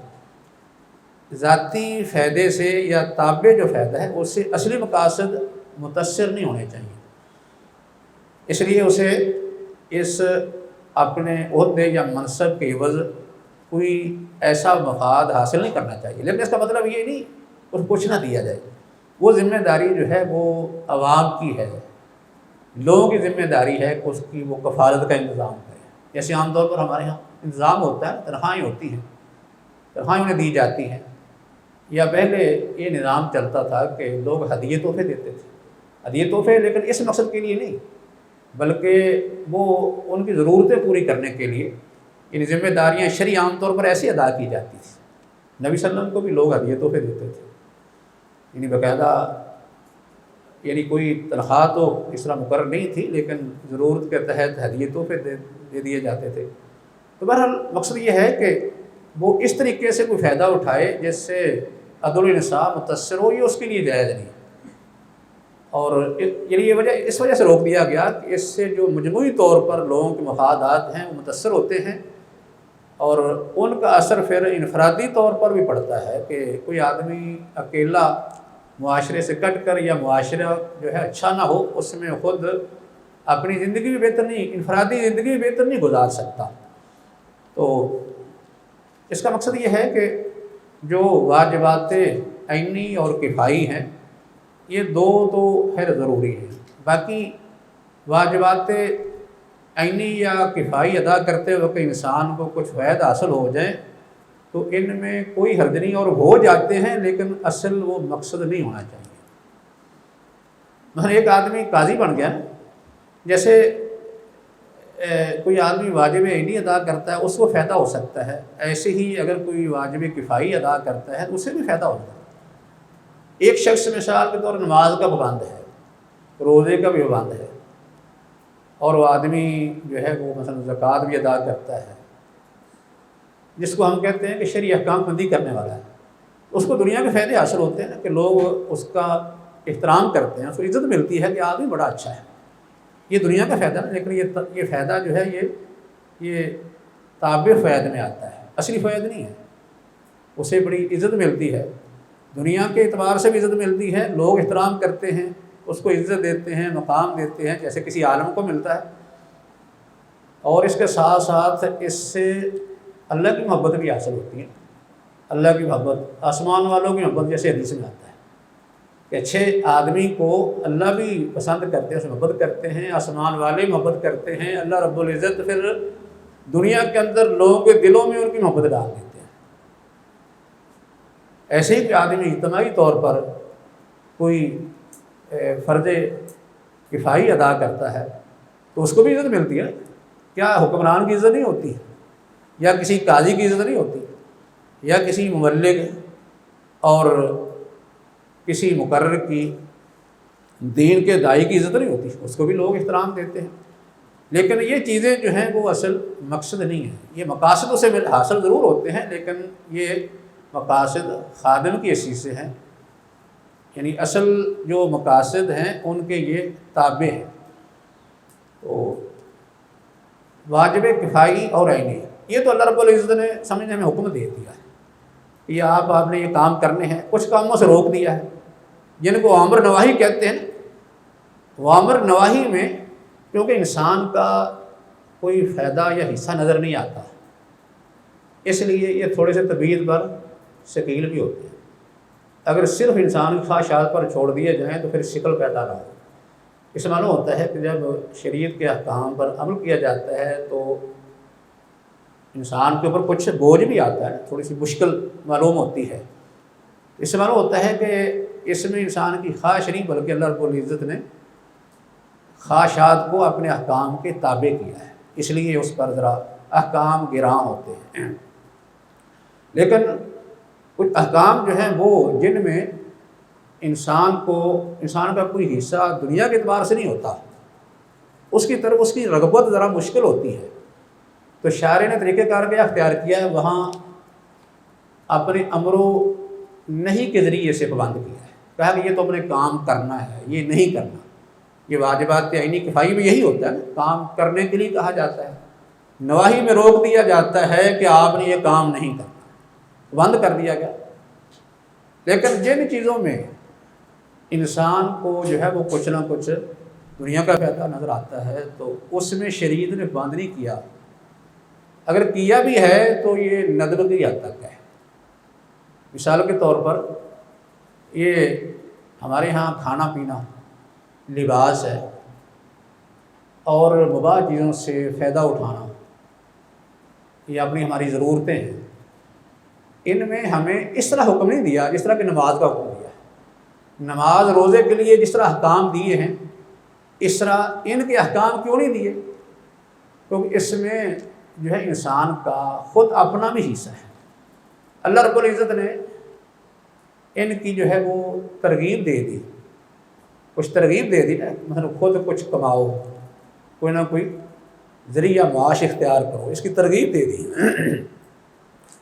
ذاتی فائدے سے یا تابع جو فائدہ ہے اس سے اصلی مقاصد متاثر نہیں ہونے چاہیے، اس لیے اسے اس اپنے عہدے یا منصب کے عوض کوئی ایسا مفاد حاصل نہیں کرنا چاہیے، لیکن اس کا مطلب یہ نہیں اس کچھ نہ دیا جائے۔ وہ ذمہ داری جو ہے وہ عوام کی ہے، لوگوں کی ذمہ داری ہے کہ اس کی وہ کفالت کا انتظام کرے۔ جیسے عام طور پر ہمارے یہاں انتظام ہوتا ہے، تنخواہیں ہوتی ہیں، تنخواہیں انہیں دی جاتی ہیں، یا پہلے یہ نظام چلتا تھا کہ لوگ ہدیے تحفے دیتے تھے، ہدیے تحفے لیکن اس مقصد کے لیے نہیں، بلکہ وہ ان کی ضرورتیں پوری کرنے کے لیے ان ذمہ داریاں شرعی عام طور پر ایسی ادا کی جاتی تھی۔ نبی صلی اللہ علیہ وسلم کو بھی لوگ ہدیے تحفے دیتے تھے، یعنی باقاعدہ، یعنی کوئی تنخواہ تو اس طرح مقرر نہیں تھی، لیکن ضرورت کے تحت ہدیے تحفے دے دیے جاتے تھے۔ تو بہرحال مقصد یہ ہے کہ وہ اس طریقے سے کوئی فائدہ اٹھائے جس سے عدل و انصاف متاثر ہو، یہ اس کے لیے جائز نہیں، اور یعنی یہ وجہ اس وجہ سے روک دیا گیا کہ اس سے جو مجموعی طور پر لوگوں کے مفادات ہیں وہ متاثر ہوتے ہیں، اور ان کا اثر پھر انفرادی طور پر بھی پڑتا ہے کہ کوئی آدمی اکیلا معاشرے سے کٹ کر، یا معاشرہ جو ہے اچھا نہ ہو، اس میں خود اپنی زندگی بھی بہتر نہیں، انفرادی زندگی بھی بہتر نہیں گزار سکتا۔ تو اس کا مقصد یہ ہے کہ جو واجبات عینی اور کفائی ہیں، یہ دو تو خیر ضروری ہیں، باقی واجبات عینی یا کفائی ادا کرتے وقت انسان کو کچھ فائدہ حاصل ہو جائیں تو ان میں کوئی حرج نہیں، اور ہو جاتے ہیں، لیکن اصل وہ مقصد نہیں ہونا چاہیے۔ مثلا ایک آدمی قاضی بن گیا، جیسے کوئی آدمی واجب عینی ادا کرتا ہے اس کو فائدہ ہو سکتا ہے، ایسے ہی اگر کوئی واجب کفائی ادا کرتا ہے تو اسے بھی فائدہ ہوتا ہے۔ ایک شخص مثال کے طور نماز کا پابند ہے، روزے کا بھی پابند ہے، اور وہ آدمی جو ہے وہ مثلا زکوٰۃ بھی ادا کرتا ہے، جس کو ہم کہتے ہیں کہ شرعی احکام بندی کرنے والا ہے، اس کو دنیا کے فائدے حاصل ہوتے ہیں کہ لوگ اس کا احترام کرتے ہیں، اس کو عزت ملتی ہے کہ آدمی بڑا اچھا ہے، یہ دنیا کا فائدہ ہے، لیکن یہ فائدہ جو ہے یہ تابع فائد میں آتا ہے، اصلی فائد نہیں ہے۔ اسے بڑی عزت ملتی ہے، دنیا کے اعتبار سے بھی عزت ملتی ہے، لوگ احترام کرتے ہیں، اس کو عزت دیتے ہیں، مقام دیتے ہیں، جیسے کسی عالم کو ملتا ہے، اور اس کے ساتھ ساتھ اس سے اللہ کی محبت بھی حاصل ہوتی ہے۔ اللہ کی محبت، آسمان والوں کی محبت، جیسے حدیث میں آتا ہے کہ اچھے آدمی کو اللہ بھی پسند کرتے ہیں، اس محبت کرتے ہیں، آسمان والے محبت کرتے ہیں، اللہ رب العزت پھر دنیا کے اندر لوگوں کے دلوں میں ان کی محبت ڈال دیتے ہیں۔ ایسے ہی کہ آدمی اجتماعی طور پر کوئی فرض کفائی ادا کرتا ہے تو اس کو بھی عزت ملتی ہے۔ کیا حکمران کی عزت نہیں ہوتی، یا کسی قاضی کی عزت نہیں ہوتی، یا کسی مبلغ اور کسی مقرر کی، دین کے داعی کی عزت نہیں ہوتی، اس کو بھی لوگ احترام دیتے ہیں۔ لیکن یہ چیزیں جو ہیں وہ اصل مقصد نہیں ہیں، یہ مقاصد سے حاصل ضرور ہوتے ہیں، لیکن یہ مقاصد خادم کی حیثیت سے ہیں، یعنی اصل جو مقاصد ہیں ان کے یہ تابع ہیں۔ تو واجب کفائی اور عینی، یہ تو اللہ رب العزت نے سمجھنے میں حکم دے دیا ہے کہ یہ آپ نے یہ کام کرنے ہیں، کچھ کاموں سے روک دیا ہے جن کو امر نواہی کہتے ہیں۔ وامر نواہی میں کیونکہ انسان کا کوئی فائدہ یا حصہ نظر نہیں آتا، اس لیے یہ تھوڑے سے طبیعت پر ثقیل بھی ہوتے ہیں۔ اگر صرف انسان کی خواہشات پر چھوڑ دیے جائیں تو پھر شکل پیدا نہ ہو۔ اس معلوم ہوتا ہے کہ جب شریعت کے احکام پر عمل کیا جاتا ہے تو انسان کے اوپر کچھ بوجھ بھی آتا ہے، تھوڑی سی مشکل معلوم ہوتی ہے۔ اس سے معلوم ہوتا ہے کہ اس میں انسان کی خواہش نہیں، بلکہ اللہ رب العزت نے خواہشات کو اپنے احکام کے تابع کیا ہے، اس لیے اس پر ذرا احکام گراں ہوتے ہیں۔ لیکن کچھ احکام جو ہیں وہ جن میں انسان کا کوئی حصہ دنیا کے اعتبار سے نہیں ہوتا، اس کی طرف اس کی رغبت ذرا مشکل ہوتی ہے، تو شارع نے طریقہ کار کیا اختیار کیا ہے، وہاں اپنے امر و نہی کے ذریعے سے پابند کیا ہے، کہا کہ یہ تو اپنے کام کرنا ہے، یہ نہیں کرنا۔ یہ واجبات عینی کفائی میں یہی ہوتا ہے نا، کام کرنے کے لیے کہا جاتا ہے، نواہی میں روک دیا جاتا ہے کہ آپ نے یہ کام نہیں کرنا، بند کر دیا گیا۔ لیکن جن چیزوں میں انسان کو جو ہے وہ کچھ نہ کچھ دنیا کا فائدہ نظر آتا ہے تو اس میں شریعت نے بند نہیں کیا۔ اگر کیا بھی ہے تو یہ ندب کی حد تک ہے۔ مثال کے طور پر یہ ہمارے ہاں کھانا پینا، لباس ہے اور مباح چیزوں سے فائدہ اٹھانا، یہ اپنی ہماری ضرورتیں ہیں، ان میں ہمیں اس طرح حکم نہیں دیا جس طرح کہ نماز کا حکم دیا ہے۔ نماز روزے کے لیے جس طرح احکام دیے ہیں اس طرح ان کے احکام کیوں نہیں دیے؟ کیونکہ اس میں جو ہے انسان کا خود اپنا بھی حصہ ہے۔ اللہ رب العزت نے ان کی جو ہے وہ ترغیب دے دی، کچھ ترغیب دے دی نا، مثلا خود کچھ کماؤ، کوئی نہ کوئی ذریعہ معاش اختیار کرو، اس کی ترغیب دے دی،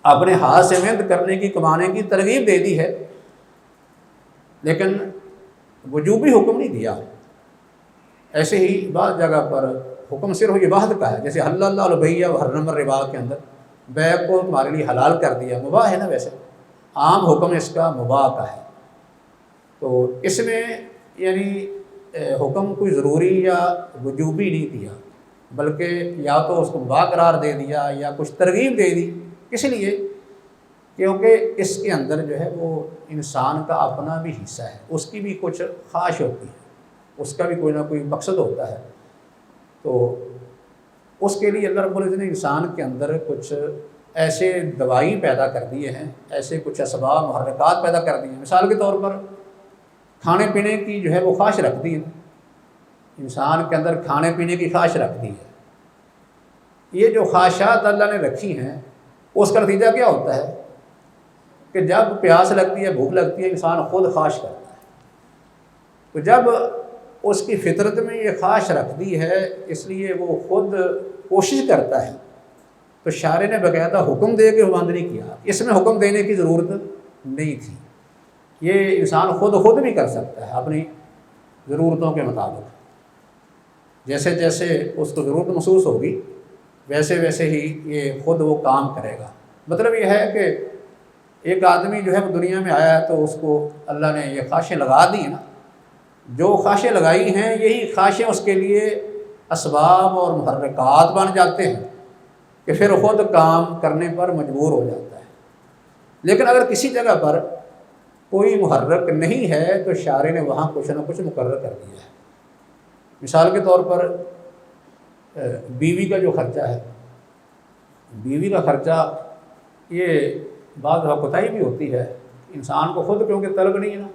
اپنے ہاتھ سے محنت کرنے کی، کمانے کی ترغیب دے دی ہے، لیکن وجوبی حکم نہیں دیا۔ ایسے ہی بعض جگہ پر حکم صرف عبادت کا ہے، جیسے حل اللہ البیع وحرم الربا کے اندر بیع کو تمہارے لیے حلال کر دیا، مباح ہے نا، ویسے عام حکم اس کا مباح کا ہے۔ تو اس میں یعنی حکم کوئی ضروری یا وجوبی نہیں دیا، بلکہ یا تو اس کو مباح قرار دے دیا یا کچھ ترغیب دے دی، اس لیے کیونکہ اس کے اندر جو ہے وہ انسان کا اپنا بھی حصہ ہے، اس کی بھی کچھ خواہش ہوتی ہے، اس کا بھی کوئی نہ کوئی مقصد ہوتا ہے۔ تو اس کے لیے اللہ رب العزت نے انسان کے اندر کچھ ایسے دوائی پیدا کر دیے ہیں، ایسے کچھ اسباب محرکات پیدا کر دیے ہیں۔ مثال کے طور پر کھانے پینے کی جو ہے وہ خواہش رکھتی ہے، انسان کے اندر کھانے پینے کی خواہش رکھتی ہے۔ یہ جو خواہشات اللہ نے رکھی ہیں اس کا نتیجہ کیا ہوتا ہے کہ جب پیاس لگتی ہے، بھوک لگتی ہے، انسان خود خواہش کرتا ہے۔ تو جب اس کی فطرت میں یہ خواہش رکھ دی ہے، اس لیے وہ خود کوشش کرتا ہے، تو شارع نے باقاعدہ حکم دے کے بند نہیں کیا، اس میں حکم دینے کی ضرورت نہیں تھی، یہ انسان خود بھی کر سکتا ہے اپنی ضرورتوں کے مطابق، جیسے جیسے اس کو ضرورت محسوس ہوگی ویسے ویسے ہی یہ خود وہ کام کرے گا۔ مطلب یہ ہے کہ ایک آدمی جو ہے وہ دنیا میں آیا ہے تو اس کو اللہ نے یہ خواہشیں لگا دی ہیں نا، جو خواہشیں لگائی ہیں یہی خواہشیں اس کے لیے اسباب اور محرکات بن جاتے ہیں کہ پھر خود کام کرنے پر مجبور ہو جاتا ہے۔ لیکن اگر کسی جگہ پر کوئی محرک نہیں ہے تو شارع نے وہاں کچھ نہ کچھ مقرر کر دیا ہے۔ مثال کے طور پر بیوی کا جو خرچہ ہے، بیوی کا خرچہ یہ بعض دفعہ کوتاہی بھی ہوتی ہے، انسان کو خود کیونکہ طلب نہیں ہے نا،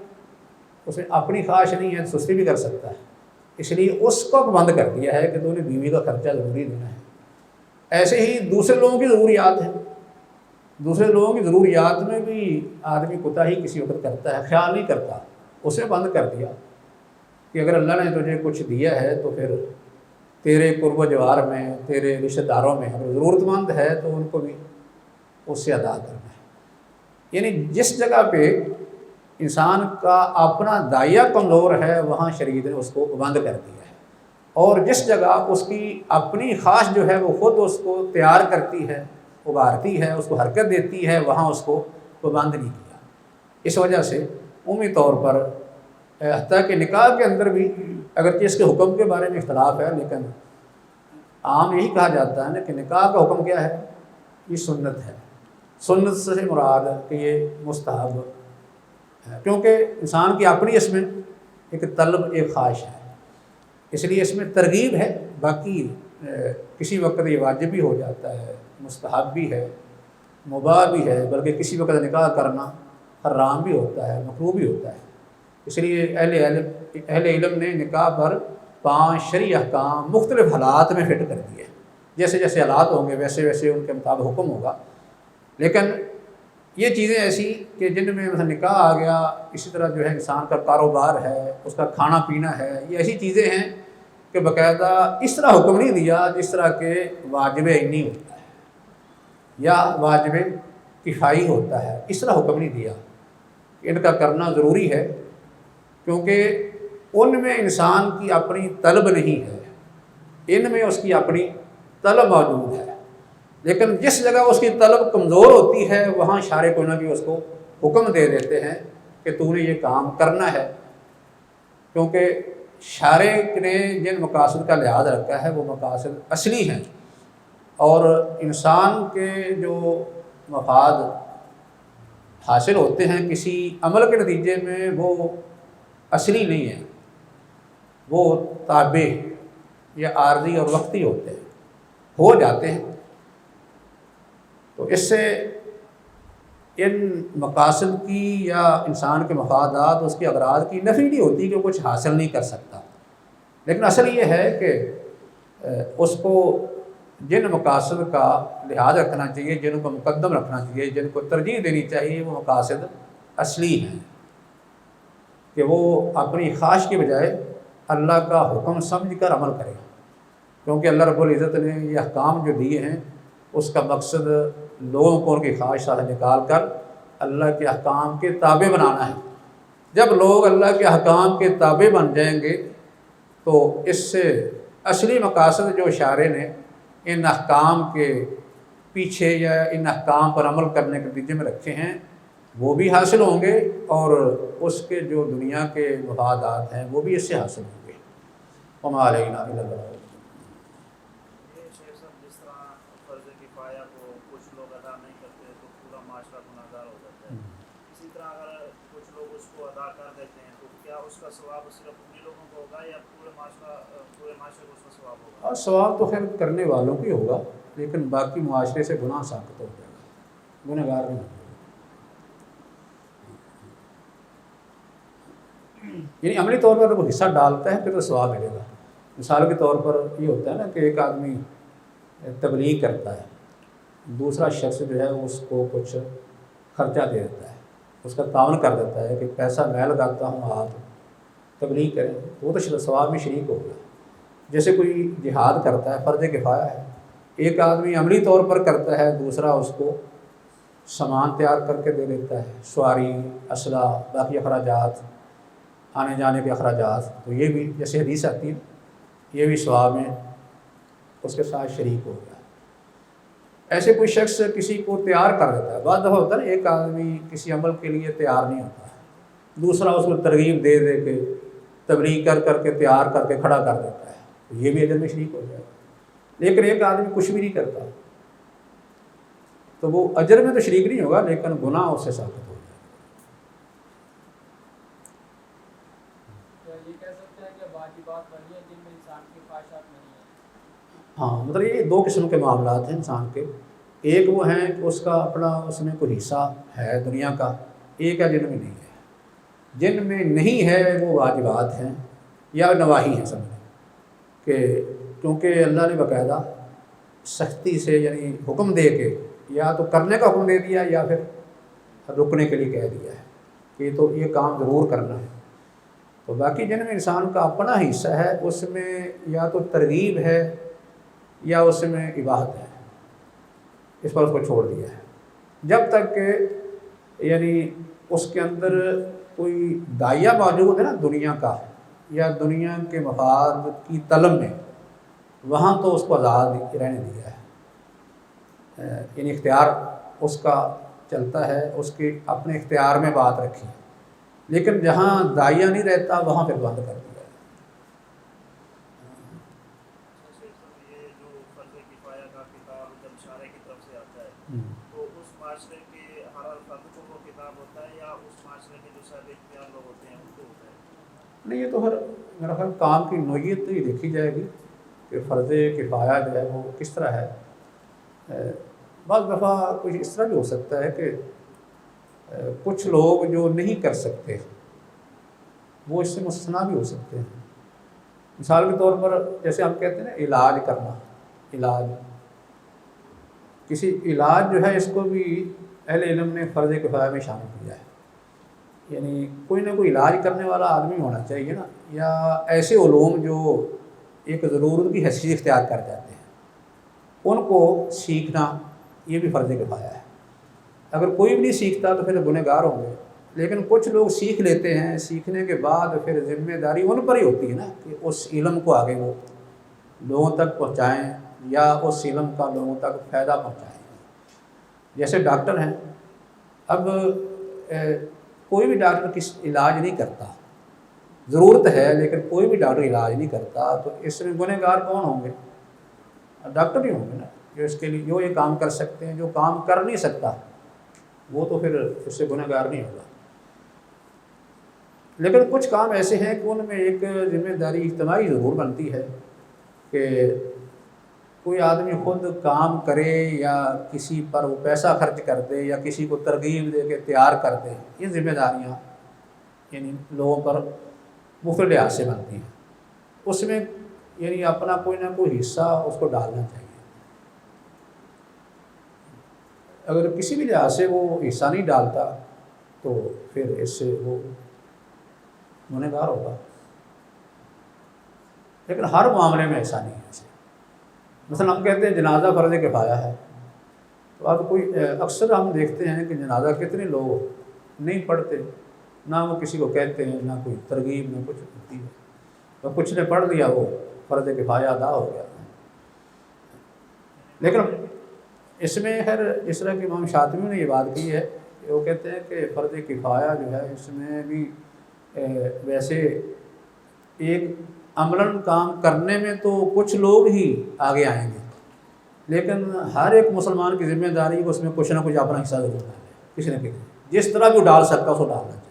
اس میں اپنی خواہش نہیں ہے، سستی بھی کر سکتا ہے، اس لیے اس کو بند کر دیا ہے کہ تو نے بیوی کا خرچہ ضروری دینا ہے۔ ایسے ہی دوسرے لوگوں کی ضروریات ہیں، دوسرے لوگوں کی ضروریات میں بھی آدمی کوتاہی کسی وقت کرتا ہے، خیال نہیں کرتا، اسے بند کر دیا کہ اگر اللہ نے تجھے کچھ دیا ہے تو پھر تیرے قرب و جوار میں، تیرے رشتہ داروں میں اگر ضرورت مند ہے تو ان کو بھی اس سے ادا کرنا ہے۔ یعنی جس جگہ پہ انسان کا اپنا دائیہ کمزور ہے وہاں شریعت نے اس کو بند کر دیا ہے، اور جس جگہ اس کی اپنی خواہش جو ہے وہ خود اس کو تیار کرتی ہے، ابھارتی ہے، اس کو حرکت دیتی ہے، وہاں اس کو بند نہیں کیا۔ اس وجہ سے عمومی طور پر حتیٰ کہ نکاح کے اندر بھی اگرچہ اس کے حکم کے بارے میں اختلاف ہے، لیکن عام یہی کہا جاتا ہے نا کہ نکاح کا حکم کیا ہے؟ یہ سنت ہے، سنت سے مراد کہ یہ مستحب ہے، کیونکہ انسان کی اپنی اس میں ایک طلب، ایک خواہش ہے، اس لیے اس میں ترغیب ہے۔ باقی کسی وقت یہ واجب بھی ہو جاتا ہے، مستحب بھی ہے، مباح بھی ہے، بلکہ کسی وقت نکاح کرنا حرام بھی ہوتا ہے، مکروہ بھی ہوتا ہے۔ اس لیے اہل علم نے نکاح پر 5 شرعی احکام مختلف حالات میں فٹ کر دیے، جیسے جیسے حالات ہوں گے ویسے ویسے ان کے مطابق حکم ہوگا۔ لیکن یہ چیزیں ایسی کہ جن میں مثلا نکاح آ گیا، اسی طرح جو ہے انسان کا کاروبار ہے، اس کا کھانا پینا ہے، یہ ایسی چیزیں ہیں کہ باقاعدہ اس طرح حکم نہیں دیا جس طرح کہ واجب عینی ہوتا ہے یا واجب کفائی ہوتا ہے، اس طرح حکم نہیں دیا کہ ان کا کرنا ضروری ہے، کیونکہ ان میں انسان کی اپنی طلب نہیں ہے، ان میں اس کی اپنی طلب موجود ہے۔ لیکن جس جگہ اس کی طلب کمزور ہوتی ہے وہاں شارع کو نہ کہ اس کو حکم دے دیتے ہیں کہ تو نے یہ کام کرنا ہے، کیونکہ شارع نے جن مقاصد کا لحاظ رکھا ہے وہ مقاصد اصلی ہیں، اور انسان کے جو مفاد حاصل ہوتے ہیں کسی عمل کے نتیجے میں وہ اصلی نہیں ہیں، وہ تابع یا عارضی اور وقتی ہوتے ہیں، ہو جاتے ہیں۔ تو اس سے ان مقاصد کی یا انسان کے مفادات اس کے اغراض کی نفی نہیں ہوتی کہ وہ کچھ حاصل نہیں کر سکتا، لیکن اصل یہ ہے کہ اس کو جن مقاصد کا لحاظ رکھنا چاہیے، جن کو مقدم رکھنا چاہیے، جن کو ترجیح دینی چاہیے، وہ مقاصد اصلی ہیں، کہ وہ اپنی خواہش کے بجائے اللہ کا حکم سمجھ کر عمل کرے، کیونکہ اللہ رب العزت نے یہ احکام جو دیے ہیں اس کا مقصد لوگوں کو ان کی خواہشات سے نکال کر اللہ کے احکام کے تابع بنانا ہے۔ جب لوگ اللہ کے احکام کے تابع بن جائیں گے تو اس سے اصلی مقاصد جو شارع نے ان احکام کے پیچھے یا ان احکام پر عمل کرنے کے نتیجے میں رکھے ہیں وہ بھی حاصل ہوں گے، اور اس کے جو دنیا کے مفادات ہیں وہ بھی اس سے حاصل ہوں گے۔ وما علینا الا البلاغ۔ یہ شیخ صاحب جس طرح فرض کفایہ کو کچھ لوگ ادا نہیں کرتے تو پورا معاشرہ گناہگار ہو جاتا ہے، اسی طرح اگر کچھ لوگ اس کو ادا کر دیتے ہیں تو کیا اس کا ثواب صرف انہیں لوگوں کو ہوگا یا پورے معاشرے کو اس کا ثواب ہوگا؟ اور ثواب تو خیر کرنے والوں کی ہوگا، لیکن باقی معاشرے سے گناہ ساقط ہو جائے گا، گنہگار نہیں ہوگا۔ یعنی عملی طور پر وہ حصہ ڈالتا ہے پھر تو ثواب ملے گا۔ مثال کے طور پر یہ ہوتا ہے نا کہ ایک آدمی تبلیغ کرتا ہے، دوسرا شخص جو ہے اس کو کچھ خرچہ دے دیتا ہے، اس کا تعاون کر دیتا ہے کہ پیسہ میں لگاتا ہوں آپ تبلیغ کریں، تو وہ تو ثواب میں شریک ہو گیا۔ جیسے کوئی جہاد کرتا ہے، فرض کفایہ ہے، ایک آدمی عملی طور پر کرتا ہے، دوسرا اس کو سامان تیار کر کے دے دیتا ہے، سواری، اسلحہ، باقی اخراجات، آنے جانے کے اخراجات، تو یہ بھی جیسے حدیث آتی ہے یہ بھی ثواب میں اس کے ساتھ شریک ہو گیا۔ ایسے کوئی شخص کسی کو تیار کر دیتا ہے، بعض دفعہ ہوتا ہے نا ایک آدمی کسی عمل کے لیے تیار نہیں ہوتا ہے، دوسرا اس کو ترغیب دے دے کے تبلیغ کر کے تیار کر کے کھڑا کر دیتا ہے، تو یہ بھی اجر میں شریک ہو جائے گا۔ لیکن ایک آدمی کچھ بھی نہیں کرتا تو وہ اجر میں تو شریک نہیں ہوگا لیکن گناہ اس سے ثابت ہو جائے گا۔ یہ کہہ سکتے ہیں کہ واجبات وہی ہیں جن میں انسان کی خواہشات نہیں ہیں۔ ہاں، مطلب یہ دو قسم کے معاملات ہیں انسان کے، ایک وہ ہیں کہ اس کا اپنا اس میں کوئی حصہ ہے دنیا کا، ایک ہے جن میں نہیں ہے۔ جن میں نہیں ہے وہ واجبات ہیں یا نواہی ہیں، سمجھیں کہ کیونکہ اللہ نے باقاعدہ سختی سے یعنی حکم دے کے یا تو کرنے کا حکم دے دیا یا پھر رکنے کے لیے کہہ دیا ہے کہ تو یہ کام ضرور کرنا ہے۔ تو باقی جن میں انسان کا اپنا حصہ ہے اس میں یا تو ترغیب ہے یا اس میں اباحت ہے، اس پر اس کو چھوڑ دیا ہے، جب تک کہ یعنی اس کے اندر کوئی داعیہ موجود ہے نا دنیا کا یا دنیا کے مفاد کی طلب میں، وہاں تو اس کو آزاد رہنے دیا ہے، یعنی اختیار اس کا چلتا ہے، اس کے اپنے اختیار میں بات رکھی ہے، لیکن جہاں داعیہ نہیں رہتا وہاں پھر بند کر دیا ہے۔ یہ جو فرض کفایہ کا کتاب جب شارع کی طرف سے آتا ہے تو اس معاشرے کے ہر فرد کو وہ کتاب ہوتا ہے یا اس معاشرے کے جو صاحب اختیار لوگ ہوتے ہیں ان کو ہوتا ہے؟ نہیں، یہ تو ہر میرا خیال کام کی نوعیت ہی دیکھی جائے گی کہ فرض کفایہ جو ہے وہ کس طرح ہے۔ بعض دفعہ کچھ اس طرح بھی ہو سکتا ہے کہ کچھ لوگ جو نہیں کر سکتے وہ اس سے مستثنیٰ بھی ہو سکتے ہیں۔ مثال کے طور پر جیسے ہم کہتے ہیں نا علاج کرنا، علاج، کسی علاج جو ہے اس کو بھی اہل علم نے فرض کفایہ میں شامل کیا ہے، یعنی کوئی نہ کوئی علاج کرنے والا آدمی ہونا چاہیے نا، یا ایسے علوم جو ایک ضرورت کی حیثیت اختیار کر جاتے ہیں ان کو سیکھنا، یہ بھی فرض کفایہ ہے۔ اگر کوئی بھی نہیں سیکھتا تو پھر گنہگار ہوں گے، لیکن کچھ لوگ سیکھ لیتے ہیں، سیکھنے کے بعد پھر ذمہ داری ان پر ہی ہوتی ہے نا کہ اس علم کو آگے وہ لوگوں تک پہنچائیں یا اس علم کا لوگوں تک فائدہ پہنچائیں۔ جیسے ڈاکٹر ہیں، اب کوئی بھی ڈاکٹر کس علاج نہیں کرتا، ضرورت ہے لیکن کوئی بھی ڈاکٹر علاج نہیں کرتا، تو اس میں گنہگار کون ہوں گے؟ ڈاکٹر ہی ہوں گے نا۔ جو اس کے لیے جو یہ کام کر سکتے ہیں. جو کام کر نہیں سکتا وہ تو پھر اس سے گنہ گار نہیں ہوگا. لیکن کچھ کام ایسے ہیں کہ ان میں ایک ذمہ داری اجتماعی ضرور بنتی ہے کہ کوئی آدمی خود کام کرے یا کسی پر وہ پیسہ خرچ کر دے یا کسی کو ترغیب دے کے تیار کر دے. یہ ذمہ داریاں یعنی لوگوں پر مختلف لحاظ سے بنتی ہیں. اس میں یعنی اپنا کوئی نہ کوئی حصہ اس کو ڈالنا چاہیے. اگر کسی بھی لحاظ سے وہ حصہ نہیں ڈالتا تو پھر اس سے وہ گنہگار ہوگا. لیکن ہر معاملے میں ایسا نہیں ہے. ایسے مثلا ہم کہتے ہیں جنازہ فرض کفایہ ہے، تو اب کوئی اکثر ہم دیکھتے ہیں کہ جنازہ کتنے لوگ نہیں پڑھتے، نہ وہ کسی کو کہتے ہیں، نہ کوئی ترغیب، نہ کچھ ہوتی ہے. تو کچھ نے پڑھ لیا وہ فرض کفایہ ادا ہو گیا. لیکن اس میں اس طرح کہ امام شاطبی نے یہ بات کی ہے کہ وہ کہتے ہیں کہ فرض کفایہ جو ہے اس میں بھی ویسے ایک عملاً کام کرنے میں تو کچھ لوگ ہی آگے آئیں گے، لیکن ہر ایک مسلمان کی ذمہ داری ہے کہ اس میں کچھ نہ کچھ اپنا حصہ ضرور ڈالے. کسی نہ کسی جس طرح بھی وہ ڈال سکتا اس کو ڈالنا چاہیے.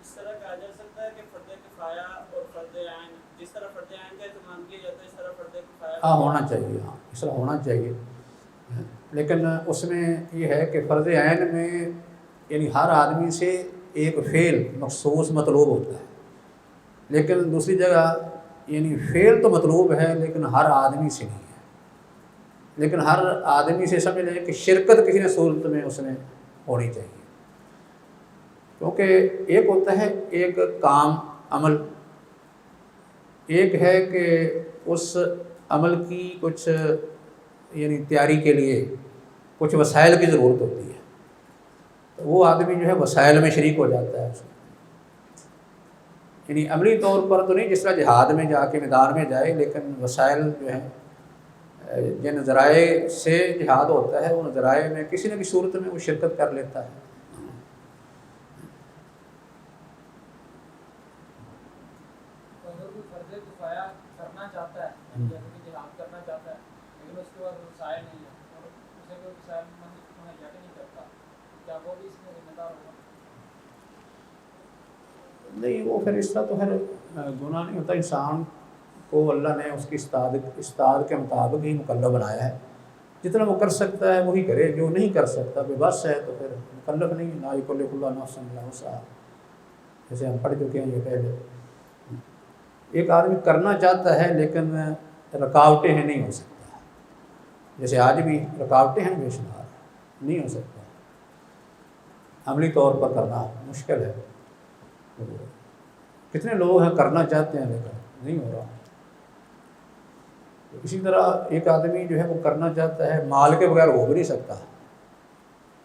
اس طرح کہا جا سکتا ہے کہ فرض کفایہ اور فرض عین، جس طرح فرض عین کا اہتمام کیا جاتا ہے اس طرح فرض کفایہ ہونا چاہیے. ہاں اس طرح ہونا چاہیے. لیکن اس میں یہ ہے کہ فرض عین میں یعنی ہر آدمی سے ایک فعل مخصوص مطلوب ہوتا ہے، لیکن دوسری جگہ یعنی فعل تو مطلوب ہے لیکن ہر آدمی سے نہیں ہے. لیکن ہر آدمی سے سمجھ لیں کہ شرکت کسی نہ صورت میں اس میں ہونی چاہیے. کیونکہ ایک ہوتا ہے ایک کام عمل، ایک ہے کہ اس عمل کی کچھ یعنی تیاری کے لیے کچھ وسائل کی ضرورت ہوتی ہے، تو وہ آدمی جو ہے وسائل میں شریک ہو جاتا ہے. یعنی عملی طور پر تو نہیں جس طرح جہاد میں جا کے میدان میں جائے، لیکن وسائل جو ہیں جن ذرائع سے جہاد ہوتا ہے ان ذرائع میں کسی نہ کسی صورت میں وہ شرکت کر لیتا ہے. اگر کوئی فرض کفایہ کرنا چاہتا ہے یا کوئی جہاد کرنا چاہتا ہے لیکن اس کے بعد وسائل نہیں ہے اور اسے کوئی وسائل مہیا نہیں کرتا، کیا وہ بھی اس میں ذمہ دار ہوگا؟ نہیں، وہ پھر اس طرح تو گناہ نہیں ہوتا. انسان کو اللہ نے اس کی استاد کے مطابق ہی مکلف بنایا ہے. جتنا وہ کر سکتا ہے وہی کرے، جو نہیں کر سکتا بے بس ہے تو پھر مکلف نہیں. لا یکلف اللہ نفسا الا وسعہا، جیسے ہم پڑھ چکے ہیں یہ پہلے. ایک آدمی کرنا چاہتا ہے لیکن رکاوٹیں ہیں، نہیں ہو سکتا. جیسے آج بھی رکاوٹیں ہیں بے شمار، نہیں ہو سکتا. عملی طور پر کرنا مشکل ہے. کتنے لوگ ہیں کرنا چاہتے ہیں لیکن نہیں ہو رہا. اسی طرح ایک آدمی جو ہے وہ کرنا چاہتا ہے، مال کے بغیر ہو بھی نہیں سکتا.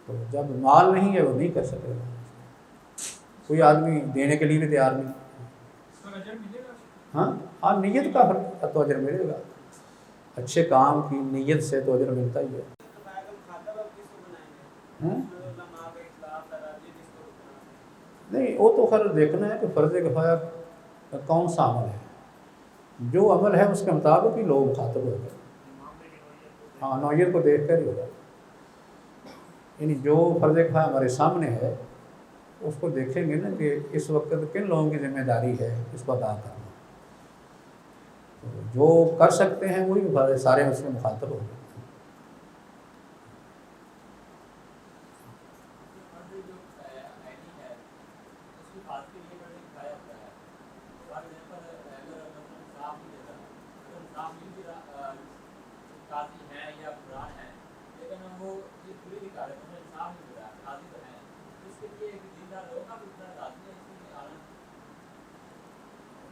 تو جب مال نہیں ہے وہ نہیں کر سکے گا. کوئی آدمی دینے کے لیے بھی تیار نہیں. ہاں نیت کا تو اجر ملے گا. اچھے کام کی نیت سے تو اجر ملتا ہی ہے. نہیں، وہ تو خیر دیکھنا ہے کہ فرض کفایہ کون سا عمل ہے. جو عمل ہے اس کے مطابق ہی لوگ مخاطب ہو گئے. ہاں نوعیت کو دیکھ کر ہی ہوگا. یعنی جو فرض کفایہ ہمارے سامنے ہے اس کو دیکھیں گے نا کہ اس وقت کن لوگوں کی ذمہ داری ہے اس کو ادا کرنا. جو کر سکتے ہیں وہی سارے اس میں مخاطب ہو گئے.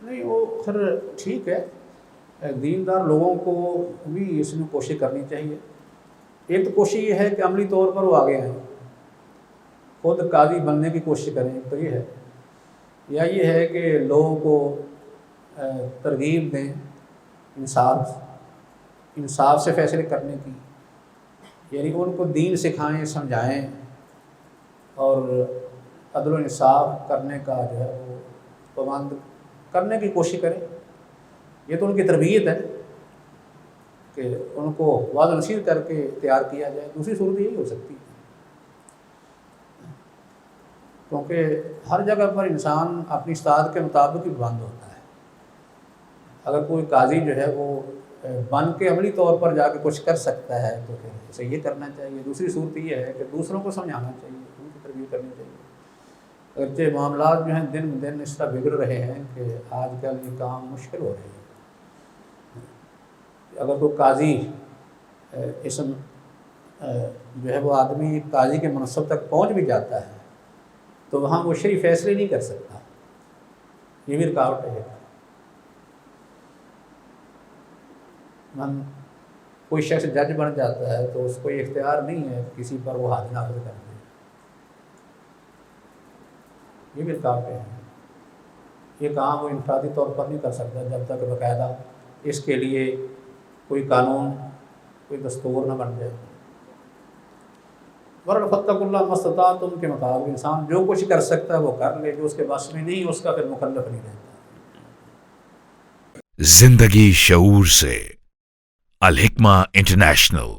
نہیں، وہ خیر ٹھیک ہے. دیندار لوگوں کو بھی اس میں کوشش کرنی چاہیے. ایک تو کوشش یہ ہے کہ عملی طور پر وہ آگے آئیں، خود قاضی بننے کی کوشش کریں. تو یہ ہے، یا یہ ہے کہ لوگوں کو ترغیب دیں انصاف سے فیصلے کرنے کی. یعنی ان کو دین سکھائیں، سمجھائیں اور عدل و انصاف کرنے کا جو ہے وہ پابند کرنے کی کوشش کریں. یہ تو ان کی تربیت ہے. کہ ان کو واضح نصیحت کر کے تیار کیا جائے. دوسری صورت یہی ہو سکتی ہے کیونکہ ہر جگہ پر انسان اپنی استعداد کے مطابق ہی بند ہوتا ہے. اگر کوئی قاضی جو ہے وہ بن کے عملی طور پر جا کے کچھ کر سکتا ہے تو پھر اسے یہ کرنا چاہیے. دوسری صورت یہ ہے کہ دوسروں کو سمجھانا چاہیے, ان کی تربیت کرنی چاہیے. اگرچہ معاملات جو ہیں دن بدن اس طرح بگڑ رہے ہیں کہ آج کل یہ کام مشکل ہو رہے ہیں. اگر کوئی قاضی اسم جو ہے وہ آدمی قاضی کے منصب تک پہنچ بھی جاتا ہے تو وہاں وہ شرعی فیصلے نہیں کر سکتا. یہ بھی رکاوٹ ہے. کوئی شخص جج بن جاتا ہے تو اس کو یہ اختیار نہیں ہے کسی پر وہ حد نافذ کر دے. یہ بھی رکاوٹیں ہیں. یہ کام وہ انفرادی طور پر نہیں کر سکتا جب تک باقاعدہ اس کے لیے کوئی قانون, کوئی دستور نہ بن جائے. ورنہ فاتقوا اللہ ما استطعتم کے مطابق انسان جو کچھ کر سکتا ہے وہ کر لے, جو اس کے بس میں نہیں اس کا پھر مکلف نہیں رہتا. زندگی شعور سے. الحکمہ انٹرنیشنل.